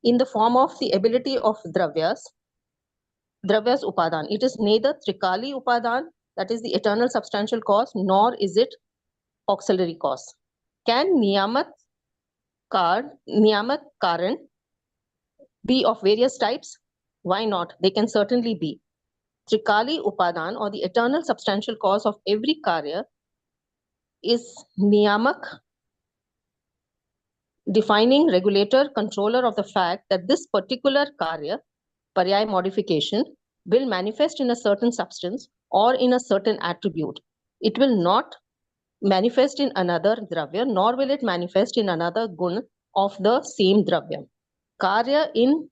in the form of the ability of Dravyas Upadan. It is neither Trikali Upadan, that is the eternal substantial cause, nor is it auxiliary cause. Can Niyamak Karan be of various types? Why not? They can certainly be. Trikali Upadan, or the eternal substantial cause of every Karya, is Niyamak, defining regulator, controller of the fact that this particular Karya, Paryay modification, will manifest in a certain substance or in a certain attribute. It will not manifest in another Dravya, nor will it manifest in another Gun of the same Dravya. Karya in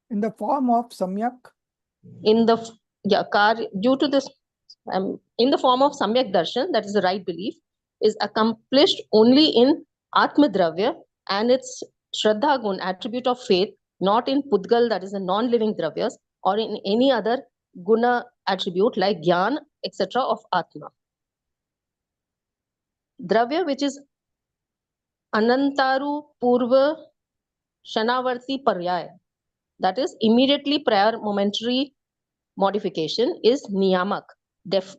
the form of Samyak? Due to this, in the form of Samyak Darshan, that is the right belief, is accomplished only in Atma Dravya and its Shraddha Gun, attribute of faith, not in Pudgal, that is the non-living Dravyas, or in any other Guna attribute like Gyan, etc. of Atma. Dravya, which is Anantaru Purva Shanavarti Paryay, that is immediately prior momentary modification, is Niyamak,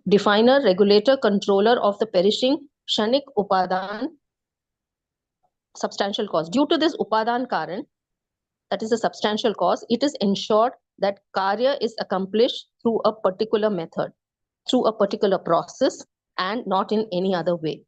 definer, regulator, controller of the perishing Kshanik Upadan substantial cause. Due to this Upadan Karan, that is a substantial cause, it is ensured that Karya is accomplished through a particular method, through a particular process, and not in any other way.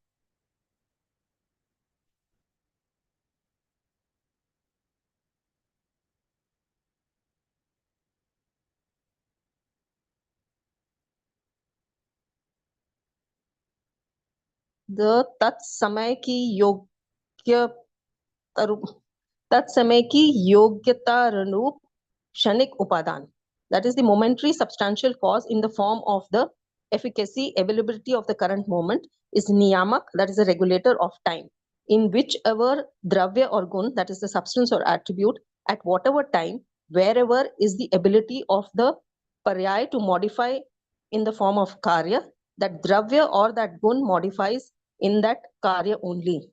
The tat samay ki yogyata ranup Kshanik Upadan, that is the momentary substantial cause in the form of the efficacy, availability of the current moment, is Niyamak, that is a regulator of time. In whichever Dravya or Gun, that is the substance or attribute, at whatever time, wherever is the ability of the Paryay to modify in the form of Karya, that Dravya or that Gun modifies in that Karya only.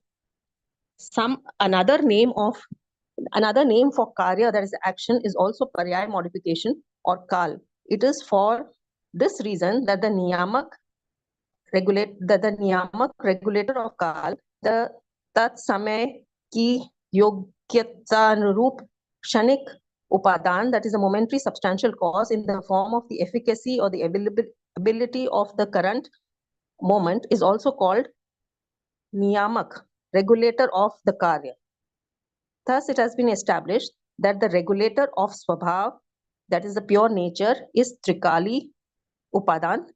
Another name for Karya, that is action, is also Paryay modification or Kal. It is for this reason that the Niyamak regulator of Kal, the Tat Samay ki Yogyatanurup Kshanik Upadan, that is a momentary substantial cause in the form of the efficacy or the ability of the current moment, is also called Niyamak, regulator of the Karya. Thus, it has been established that the regulator of Swabhav, that is the pure nature, is Trikali Upadan.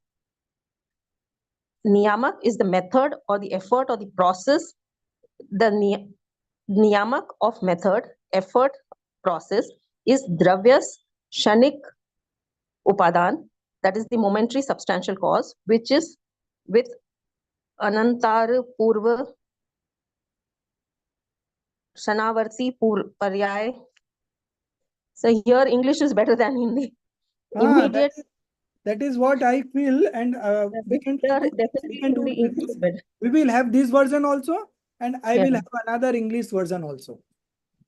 Niyamak is the method or the effort or the process. The Niyamak of method, effort, process is Dravyas Kshanik Upadan, that is the momentary substantial cause, which is with Anantar Purva Shanavarti Paryay. So here English is better than Hindi. Immediate. That is what I feel, and we will have this version also, and I will have another English version also.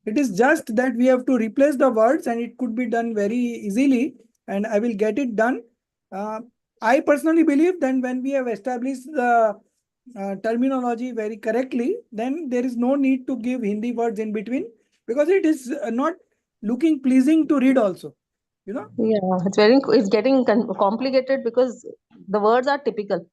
It is just that we have to replace the words, and it could be done very easily, and I will get it done. I personally believe that when we have established the terminology very correctly, then there is no need to give Hindi words in between, because it is not looking pleasing to read also. You know? Yeah, it's getting complicated because the words are typical.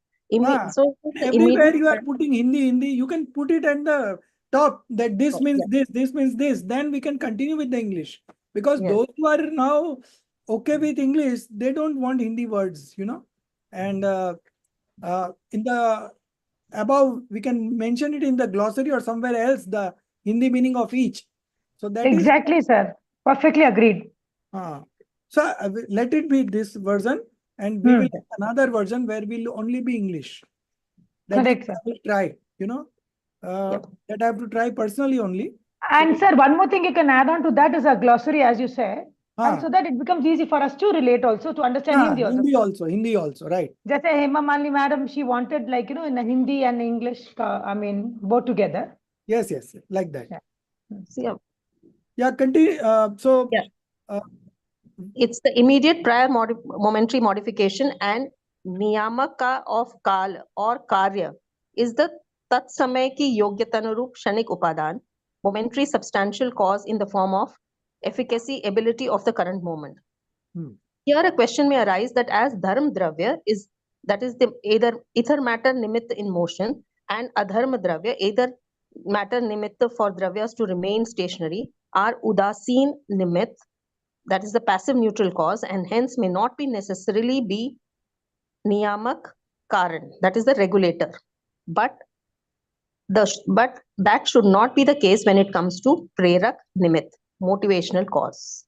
So everywhere you are putting Hindi, you can put it at the top that this means this means this. Then we can continue with the English, because those who are now okay with English, they don't want Hindi words, you know. And in the above, we can mention it in the glossary or somewhere else, the Hindi meaning of each. So that exactly, sir. Perfectly agreed. So let it be this version, and we will have another version where we'll only be English. That Correct, I will try, you know, that I have to try personally only. And sir, one more thing you can add on to that is a glossary, as you say. And so that it becomes easy for us to relate also, to understand Hindi also. Hindi also, right. Just say Hema Malini madam, she wanted like, you know, in a Hindi and English, I mean, both together. Yes, like that. Yeah, continue. It's the immediate prior momentary modification, and niyamaka of kal or karya is the tat samay ki yogyatanarup shanik upadan, momentary substantial cause in the form of efficacy, ability of the current moment. Here a question may arise that as dharma dravya is, that is the either ether matter nimitta in motion, and adharma dravya, either matter nimitta for dravyas to remain stationary, are udasin nimitt, that is the passive neutral cause, and hence may not be necessarily be niyamak karan, that is the regulator. But that should not be the case when it comes to prerak nimitt, motivational cause.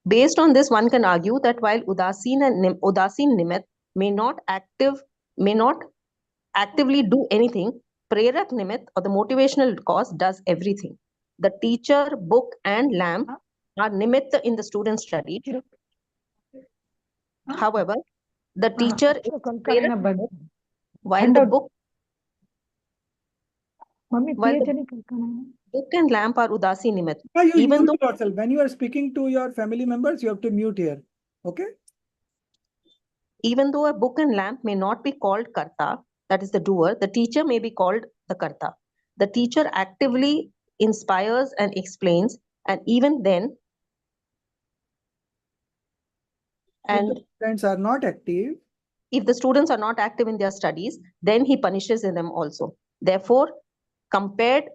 Based on this, one can argue that while udasin nimitt may not actively do anything, prerak nimitt or the motivational cause does everything. The teacher, book, and lamp are nimitta in the student study. However, the teacher is prerak, while the book and lamp are udasi nimitt. Even though yourself, when you are speaking to your family members, you have to mute here. Okay. Even though a book and lamp may not be called karta, that is the doer, the teacher may be called the karta. The teacher actively inspires and explains, and even then, and if the students are not active, if the students are not active in their studies, then he punishes them also. Therefore, compared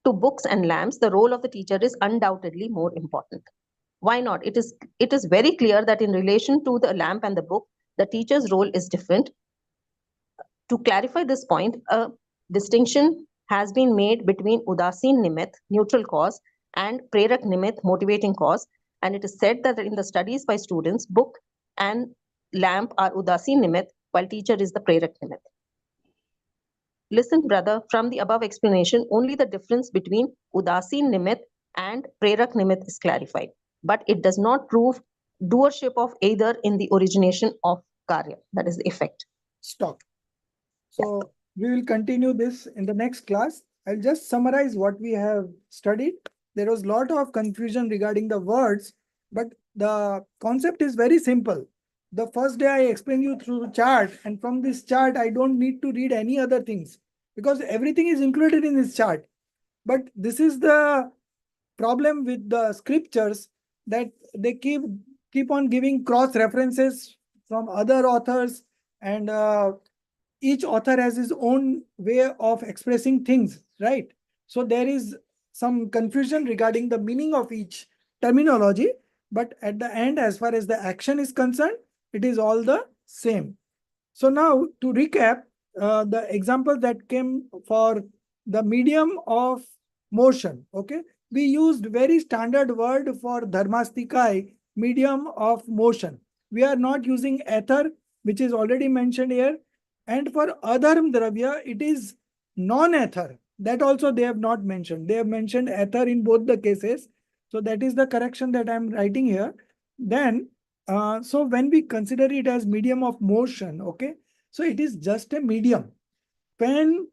to books and lamps, the role of the teacher is undoubtedly more important. Why not? It is very clear that in relation to the lamp and the book, the teacher's role is different. To clarify this point, a distinction has been made between udasin nimitt, neutral cause, and prerak nimitt, motivating cause. And it is said that in the studies by students, book and lamp are udasin nimitt, while teacher is the prerak nimitt. Listen, brother, from the above explanation, only the difference between udasin nimitt and prerak nimitt is clarified. But it does not prove doership of either in the origination of karya, that is the effect. Stop. So we will continue this in the next class. I'll just summarize what we have studied. There was a lot of confusion regarding the words, but the concept is very simple. The first day I explained you through the chart, and from this chart, I don't need to read any other things because everything is included in this chart. But this is the problem with the scriptures, that they keep on giving cross references from other authors, and each author has his own way of expressing things, right? So there is some confusion regarding the meaning of each terminology, but at the end, as far as the action is concerned, it is all the same. So now to recap, the example that came for the medium of motion, okay? We used very standard word for dharmastikai, medium of motion. We are not using ether, which is already mentioned here. And for adharm dravya, it is non-ether. That also they have not mentioned. They have mentioned ether in both the cases. So that is the correction that I'm writing here. Then, so when we consider it as medium of motion, okay, so it is just a medium. When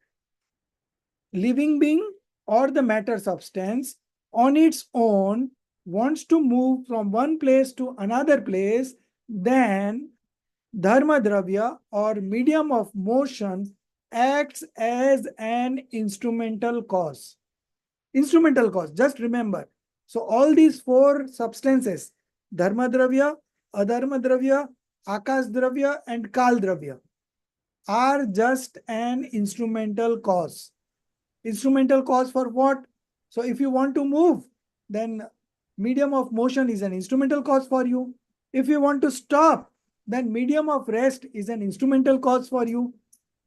living being or the matter substance on its own wants to move from one place to another place, then dharma dravya or medium of motion acts as an instrumental cause. Instrumental cause, just remember. So all these four substances, dharma dravya, adharma dravya, akash dravya, and kal dravya, are just an instrumental cause. Instrumental cause for what? So if you want to move, then medium of motion is an instrumental cause for you. If you want to stop, then medium of rest is an instrumental cause for you.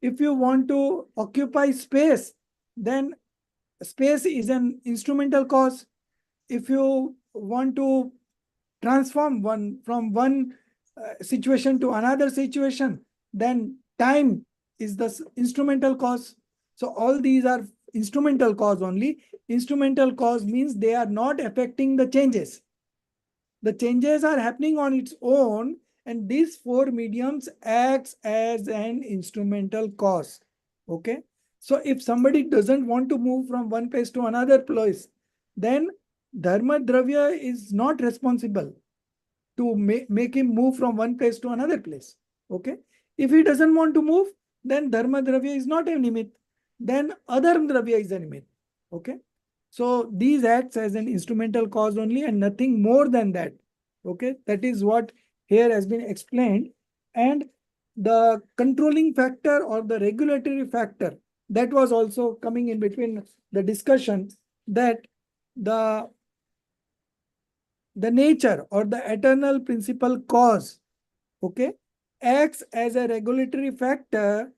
If you want to occupy space, then space is an instrumental cause. If you want to transform from one situation to another situation, then time is the instrumental cause. So all these are instrumental cause only. Instrumental cause means they are not affecting the changes. The changes are happening on its own, and these four mediums acts as an instrumental cause. Okay. So if somebody doesn't want to move from one place to another place, then dharma dravya is not responsible to make him move from one place to another place. Okay. If he doesn't want to move, then dharma dravya is not a nimit. Then adharma dravya is a nimit. Okay. So these acts as an instrumental cause only and nothing more than that. Okay. That is what here has been explained. And the controlling factor or the regulatory factor, that was also coming in between the discussion, that the nature or the eternal principal cause, okay, acts as a regulatory factor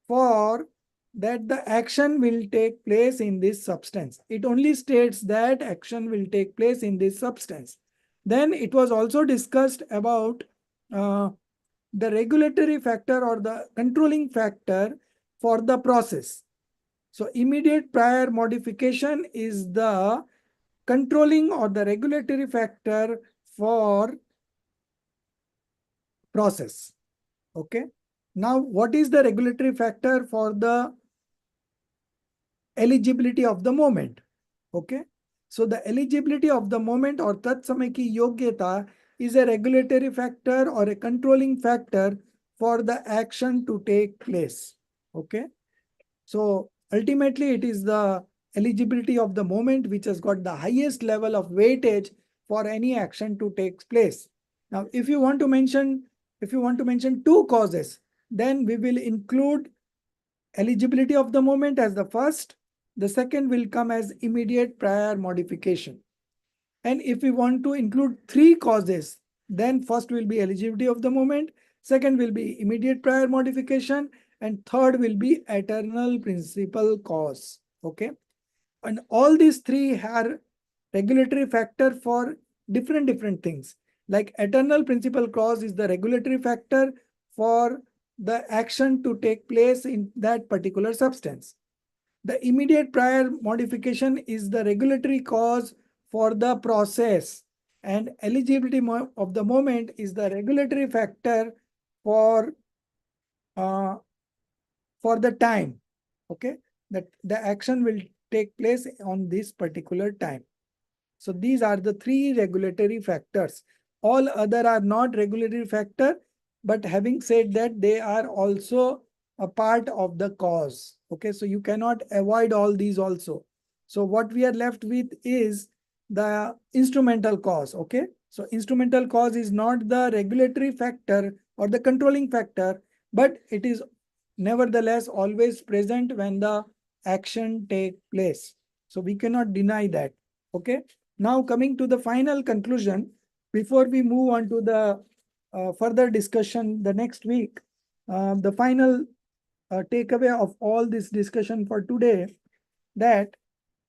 for that the action will take place in this substance. It only states that action will take place in this substance. Then it was also discussed about the regulatory factor or the controlling factor for the process. So immediate prior modification is the controlling or the regulatory factor for process. Okay. Now, what is the regulatory factor for the eligibility of the moment? Okay. So the eligibility of the moment or tat samay ki yogyata is a regulatory factor or a controlling factor for the action to take place. Okay. So ultimately it is the eligibility of the moment which has got the highest level of weightage for any action to take place. Now, if you want to mention two causes, then we will include eligibility of the moment as the first. The second will come as immediate prior modification. And if we want to include three causes, then first will be eligibility of the moment, second will be immediate prior modification, and third will be eternal principal cause. Okay. And all these three are regulatory factor for different things. Like eternal principal cause is the regulatory factor for the action to take place in that particular substance. The immediate prior modification is the regulatory cause for the process, and eligibility of the moment is the regulatory factor for the time. Okay, that the action will take place on this particular time. So these are the three regulatory factors. All other are not regulatory factor, but having said that, they are also a part of the cause. Okay, so you cannot avoid all these also. So what we are left with is the instrumental cause. Okay, so instrumental cause is not the regulatory factor or the controlling factor, but it is nevertheless always present when the action take place. So we cannot deny that. Okay. Now coming to the final conclusion, before we move on to the further discussion the next week, the final takeaway of all this discussion for today, that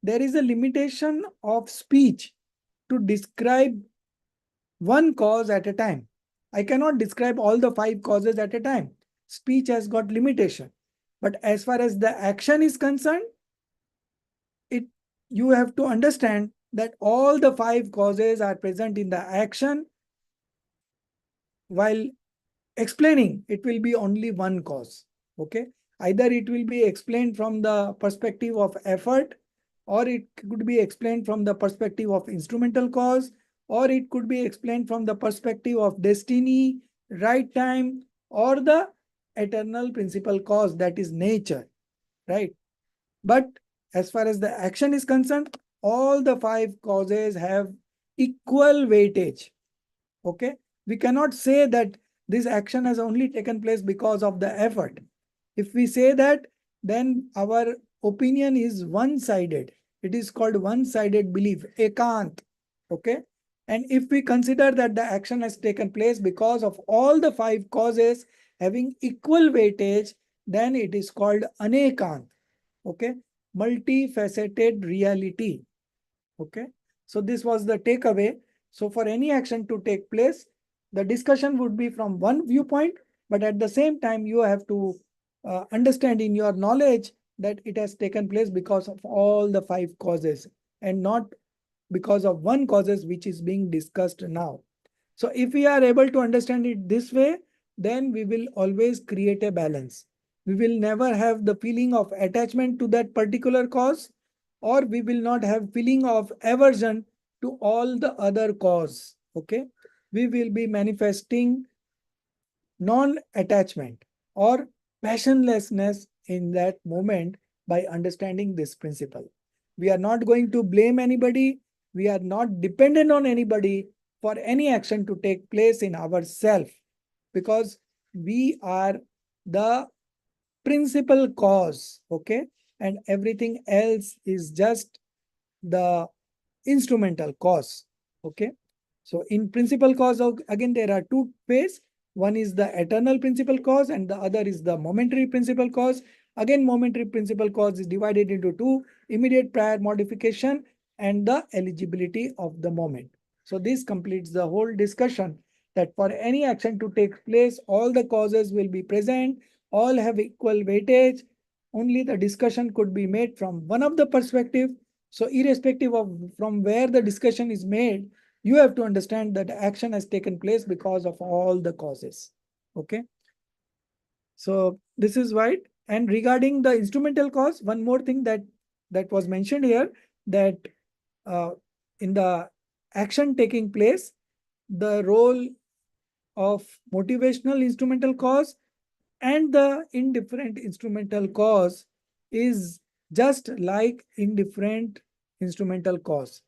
there is a limitation of speech to describe one cause at a time. I cannot describe all the 5 causes at a time. Speech has got limitation. But as far as the action is concerned, you have to understand that all the 5 causes are present in the action. While explaining, it will be only one cause. Okay. Either it will be explained from the perspective of effort, or it could be explained from the perspective of instrumental cause, or it could be explained from the perspective of destiny, right time, or the eternal principal cause, that is nature, right? But as far as the action is concerned, all the 5 causes have equal weightage. Okay, we cannot say that this action has only taken place because of the effort. If we say that, then our opinion is one-sided. It is called one-sided belief, ekant. Okay, and if we consider that the action has taken place because of all the 5 causes having equal weightage, then it is called anekant. Okay, multifaceted reality. Okay, so this was the takeaway. So for any action to take place, the discussion would be from one viewpoint, but at the same time, you have to understand in your knowledge that it has taken place because of all the 5 causes and not because of one causes which is being discussed now. So if we are able to understand it this way, then we will always create a balance. We will never have the feeling of attachment to that particular cause, or we will not have feeling of aversion to all the other cause. Okay, we will be manifesting non-attachment or passionlessness in that moment by understanding this principle. We are not going to blame anybody. We are not dependent on anybody for any action to take place in ourselves, because we are the principal cause. Okay, and everything else is just the instrumental cause. Okay, so in principal cause, again, there are 2 phases. One is the eternal principal cause and the other is the momentary principal cause. Again, momentary principal cause is divided into 2: immediate prior modification and the eligibility of the moment. So this completes the whole discussion, that for any action to take place, all the causes will be present, all have equal weightage. Only the discussion could be made from one of the perspective. So irrespective of from where the discussion is made, you have to understand that action has taken place because of all the causes. Okay. So this is right. And regarding the instrumental cause, one more thing that was mentioned here, that in the action taking place, the role of motivational instrumental cause and the indifferent instrumental cause is just like indifferent instrumental cause.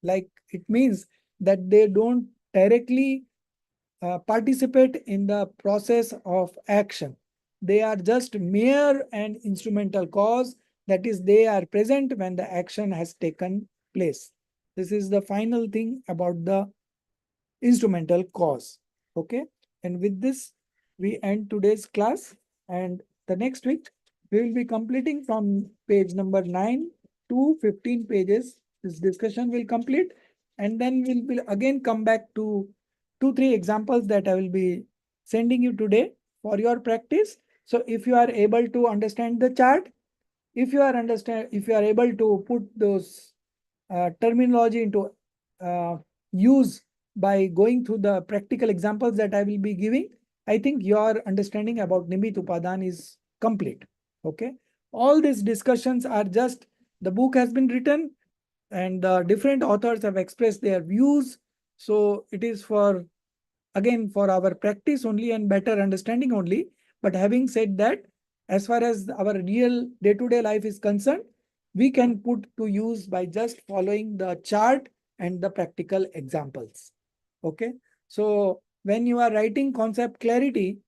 Like, it means that they don't directly participate in the process of action. They are just mere and instrumental cause, that is, they are present when the action has taken place. This is the final thing about the instrumental cause. Okay, and with this, we end today's class, and the next week we will be completing from page number 9 to 15 pages. This discussion will complete, and then we'll again come back to 2-3 examples that I will be sending you today for your practice. So if you are able to understand the chart, if you are able to put those terminology into use by going through the practical examples that I will be giving, I think your understanding about Nimitt Upadan is complete. Okay, all these discussions are just, the book has been written and the different authors have expressed their views. So it is for, again, for our practice only and better understanding only. But having said that, as far as our real day-to-day life is concerned, we can put to use by just following the chart and the practical examples. Okay, so when you are writing concept clarity,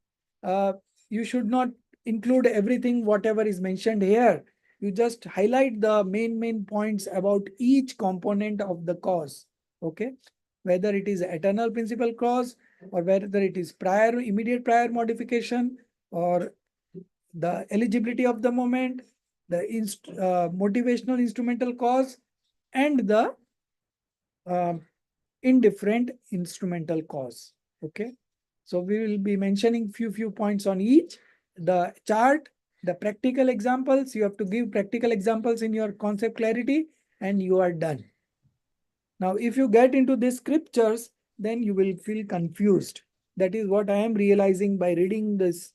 you should not include everything whatever is mentioned here. You just highlight the main points about each component of the cause. Okay, whether it is eternal principal cause, or whether it is immediate prior modification, or the eligibility of the moment, the motivational instrumental cause, and the indifferent instrumental cause. Okay, so we will be mentioning few points on each: the chart, the practical examples. You have to give practical examples in your concept clarity, and you are done. Now, if you get into these scriptures, then you will feel confused. That is what I am realizing by reading this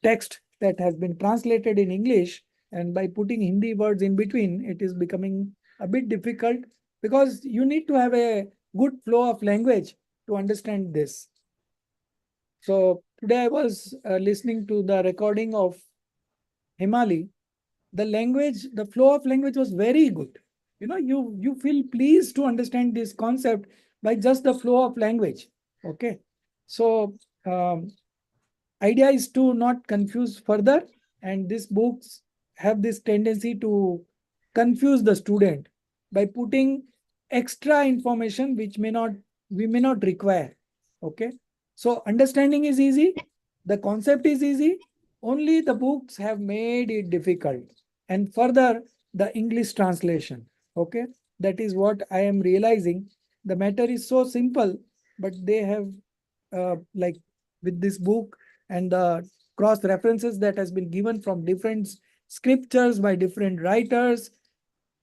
text that has been translated in English, and by putting Hindi words in between, it is becoming a bit difficult because you need to have a good flow of language to understand this. So today I was listening to the recording of Himali. The language, the flow of language was very good. You feel pleased to understand this concept by just the flow of language. Okay. So idea is to not confuse further, and these books have this tendency to confuse the student by putting extra information which we may not require. Okay. So understanding is easy, the concept is easy, only the books have made it difficult. And further, the English translation. Okay. That is what I am realizing. The matter is so simple, but they have like with this book and the cross references that has been given from different scriptures by different writers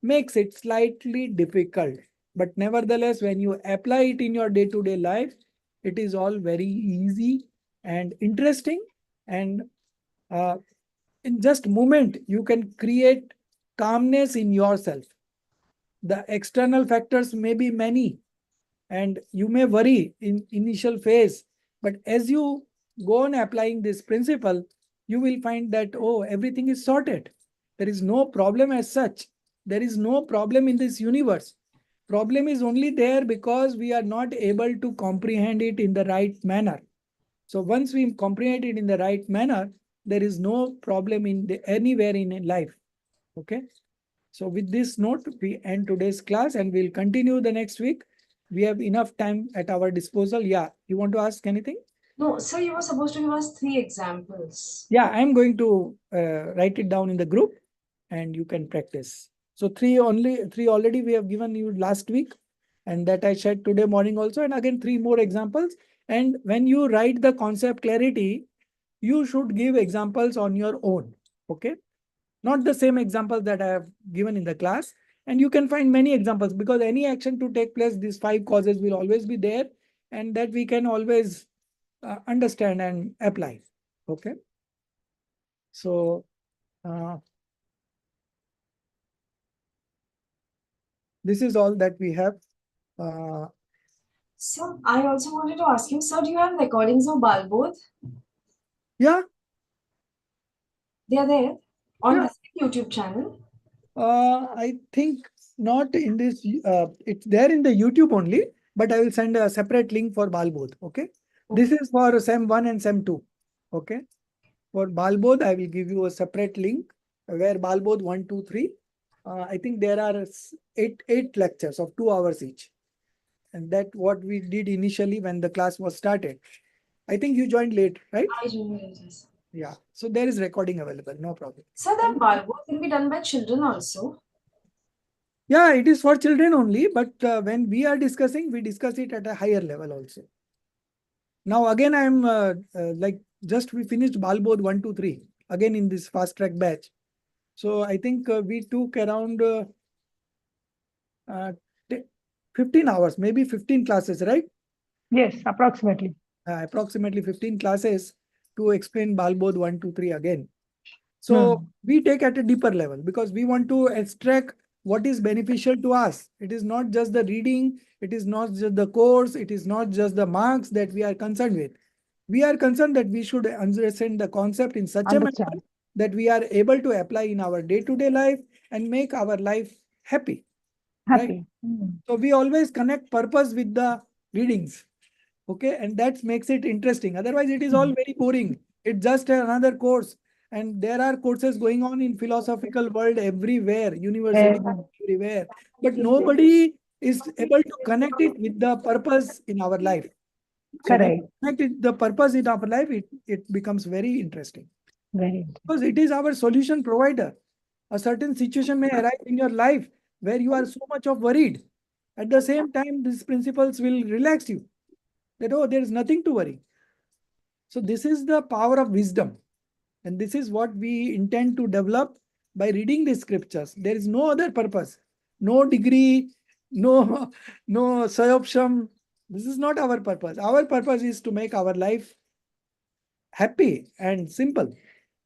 makes it slightly difficult. But nevertheless, when you apply it in your day-to-day life, it is all very easy and interesting. And in just a moment, you can create calmness in yourself. The external factors may be many, and you may worry in initial phase, but as you go on applying this principle, you will find that, oh, everything is sorted. There is no problem as such. There is no problem in this universe. Problem is only there because we are not able to comprehend it in the right manner. So once we comprehend it in the right manner, there is no problem anywhere in life. Okay. So with this note, we end today's class and we'll continue the next week. We have enough time at our disposal. Yeah, you want to ask anything? No, sir, you were supposed to give us 3 examples. Yeah, I'm going to write it down in the group and you can practice. So three already we have given you last week, and that I shared today morning also, and again 3 more examples. And when you write the concept clarity, you should give examples on your own. Okay. Not the same examples that I have given in the class. And you can find many examples because any action to take place, these 5 causes will always be there, and that we can always understand and apply. Okay. So this is all that we have. Sir, I also wanted to ask you, sir, do you have recordings of Balbodh? Yeah. They are there on Yeah. this YouTube channel? I think not in this, it's there in the YouTube only, but I will send a separate link for Balbodh. Okay. This is for Sem1 and Sem2. Okay. For Balbodh, I will give you a separate link where Balbodh 1, 2, 3. I think there are eight lectures of 2 hours each. And that what we did initially when the class was started. I think you joined late, right? I joined late, yes. Yeah. So there is recording available, no problem. Sir, that Balbodh can be done by children also? Yeah, it is for children only, but when we are discussing, we discuss it at a higher level also. Now again, I'm like just we finished Balbodh 1, 2, 3 again in this fast track batch. So I think we took around 15 hours, maybe 15 classes, right? Yes, approximately. Approximately 15 classes to explain Balbodh 1, 2, 3 again. So we take at a deeper level because we want to extract what is beneficial to us. It is not just the reading, it is not just the course, it is not just the marks that we are concerned with. We are concerned that we should understand the concept in such a manner that we are able to apply in our day-to-day life and make our life happy. Right? So we always connect purpose with the readings. Okay, and that makes it interesting. Otherwise, it is all very boring. It's just another course. And there are courses going on in philosophical world everywhere, university everywhere. But nobody is able to connect it with the purpose in our life. So when you connect it, the purpose in our life, it becomes very interesting. Because it is our solution provider. A certain situation may arise in your life where you are so much of worried. At the same time, these principles will relax you. That, oh, there is nothing to worry. So this is the power of wisdom. And this is what we intend to develop by reading the scriptures. There is no other purpose. No degree, no sayopsham. This is not our purpose. Our purpose is to make our life happy and simple.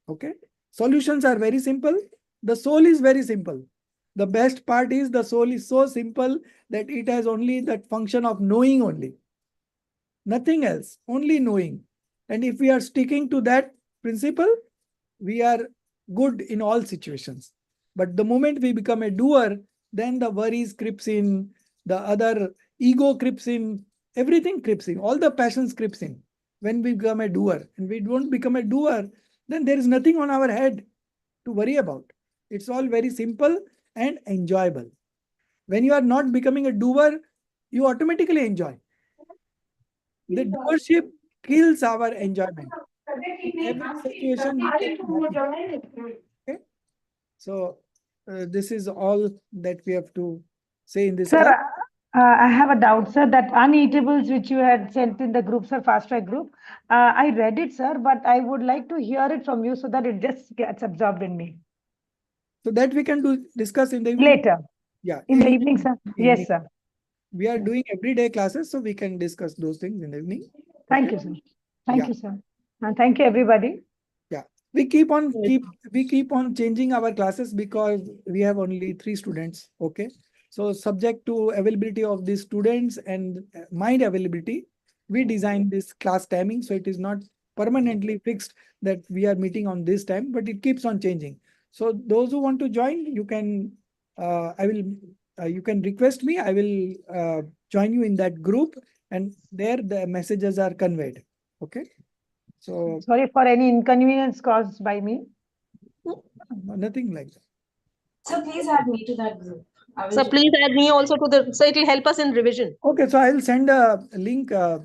Okay. Solutions are very simple. The soul is very simple. The best part is the soul is so simple that it has only that function of knowing only. Nothing else, only knowing. And if we are sticking to that principle, we are good in all situations. But the moment we become a doer, then the worries creeps in, the other ego creeps in, everything creeps in, all the passions creeps in. When we become a doer and we don't become a doer, then there is nothing on our head to worry about. It's all very simple and enjoyable. When you are not becoming a doer, you automatically enjoy. The doership kills our enjoyment. In every situation, we get happy. Okay? So, this is all that we have to say in this Sir, class. I have a doubt, sir, that uneatables which you had sent in the group, sir, fast track group. I read it, sir, but I would like to hear it from you so that it just gets absorbed in me. So that we can discuss in the evening. Later. Yeah. In the evening, sir. Yes, Evening. sir. We are doing everyday classes, so we can discuss those things in the evening. Thank you, sir. Thank you, sir. And thank you, everybody. Yeah, we keep on changing our classes because we have only 3 students. Okay, so subject to availability of the students and mind availability, we design this class timing, so it is not permanently fixed that we are meeting on this time, but it keeps on changing. So those who want to join, you can you can request me. I will join you in that group, and there the messages are conveyed. Okay. So sorry for any inconvenience caused by me. Nothing like that. So please add me to that group. So please add me also to the, so it will help us in revision. Okay, so I will send a link. I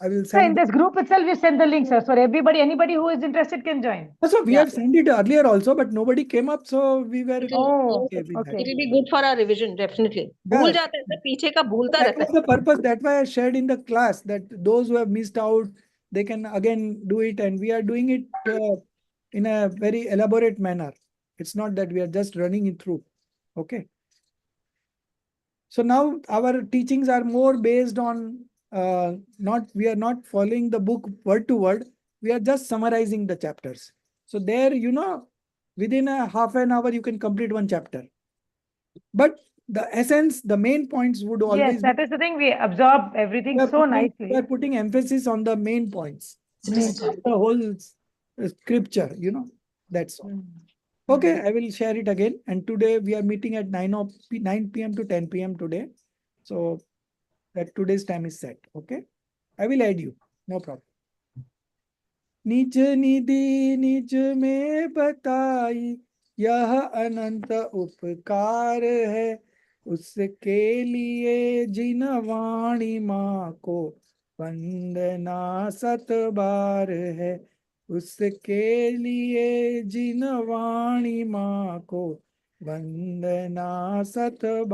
will send. In this group itself, we send the link, sir. So everybody, anybody who is interested can join. So we have sent it earlier also, but nobody came up, so we were. Okay. It will be good for our revision, definitely. भूल जाते हैं sir, पीछे का भूलता रहता है. That was the purpose. That's why I shared in the class that those who have missed out, they can again do it, and we are doing it in a very elaborate manner. It's not that we are just running it through. Okay. So now our teachings are more based on we are not following the book word to word. We are just summarizing the chapters. So there, within a half an hour, you can complete one chapter. But the essence, the main points would always. Yes, that is the thing. We absorb everything so nicely. We are putting emphasis on the main points. The whole scripture, that's all. Okay, I will share it again. And today we are meeting at 9 p.m. to 10 p.m. today. So that today's time is set. Okay, I will add you. No problem. निज निधि निज में बताई यह अनंत उपकार है, उसके लिए जिन वाणी माँ को वंदना 7 बार है, उसके लिए जिन वाणी माँ को वंदना 7 बार।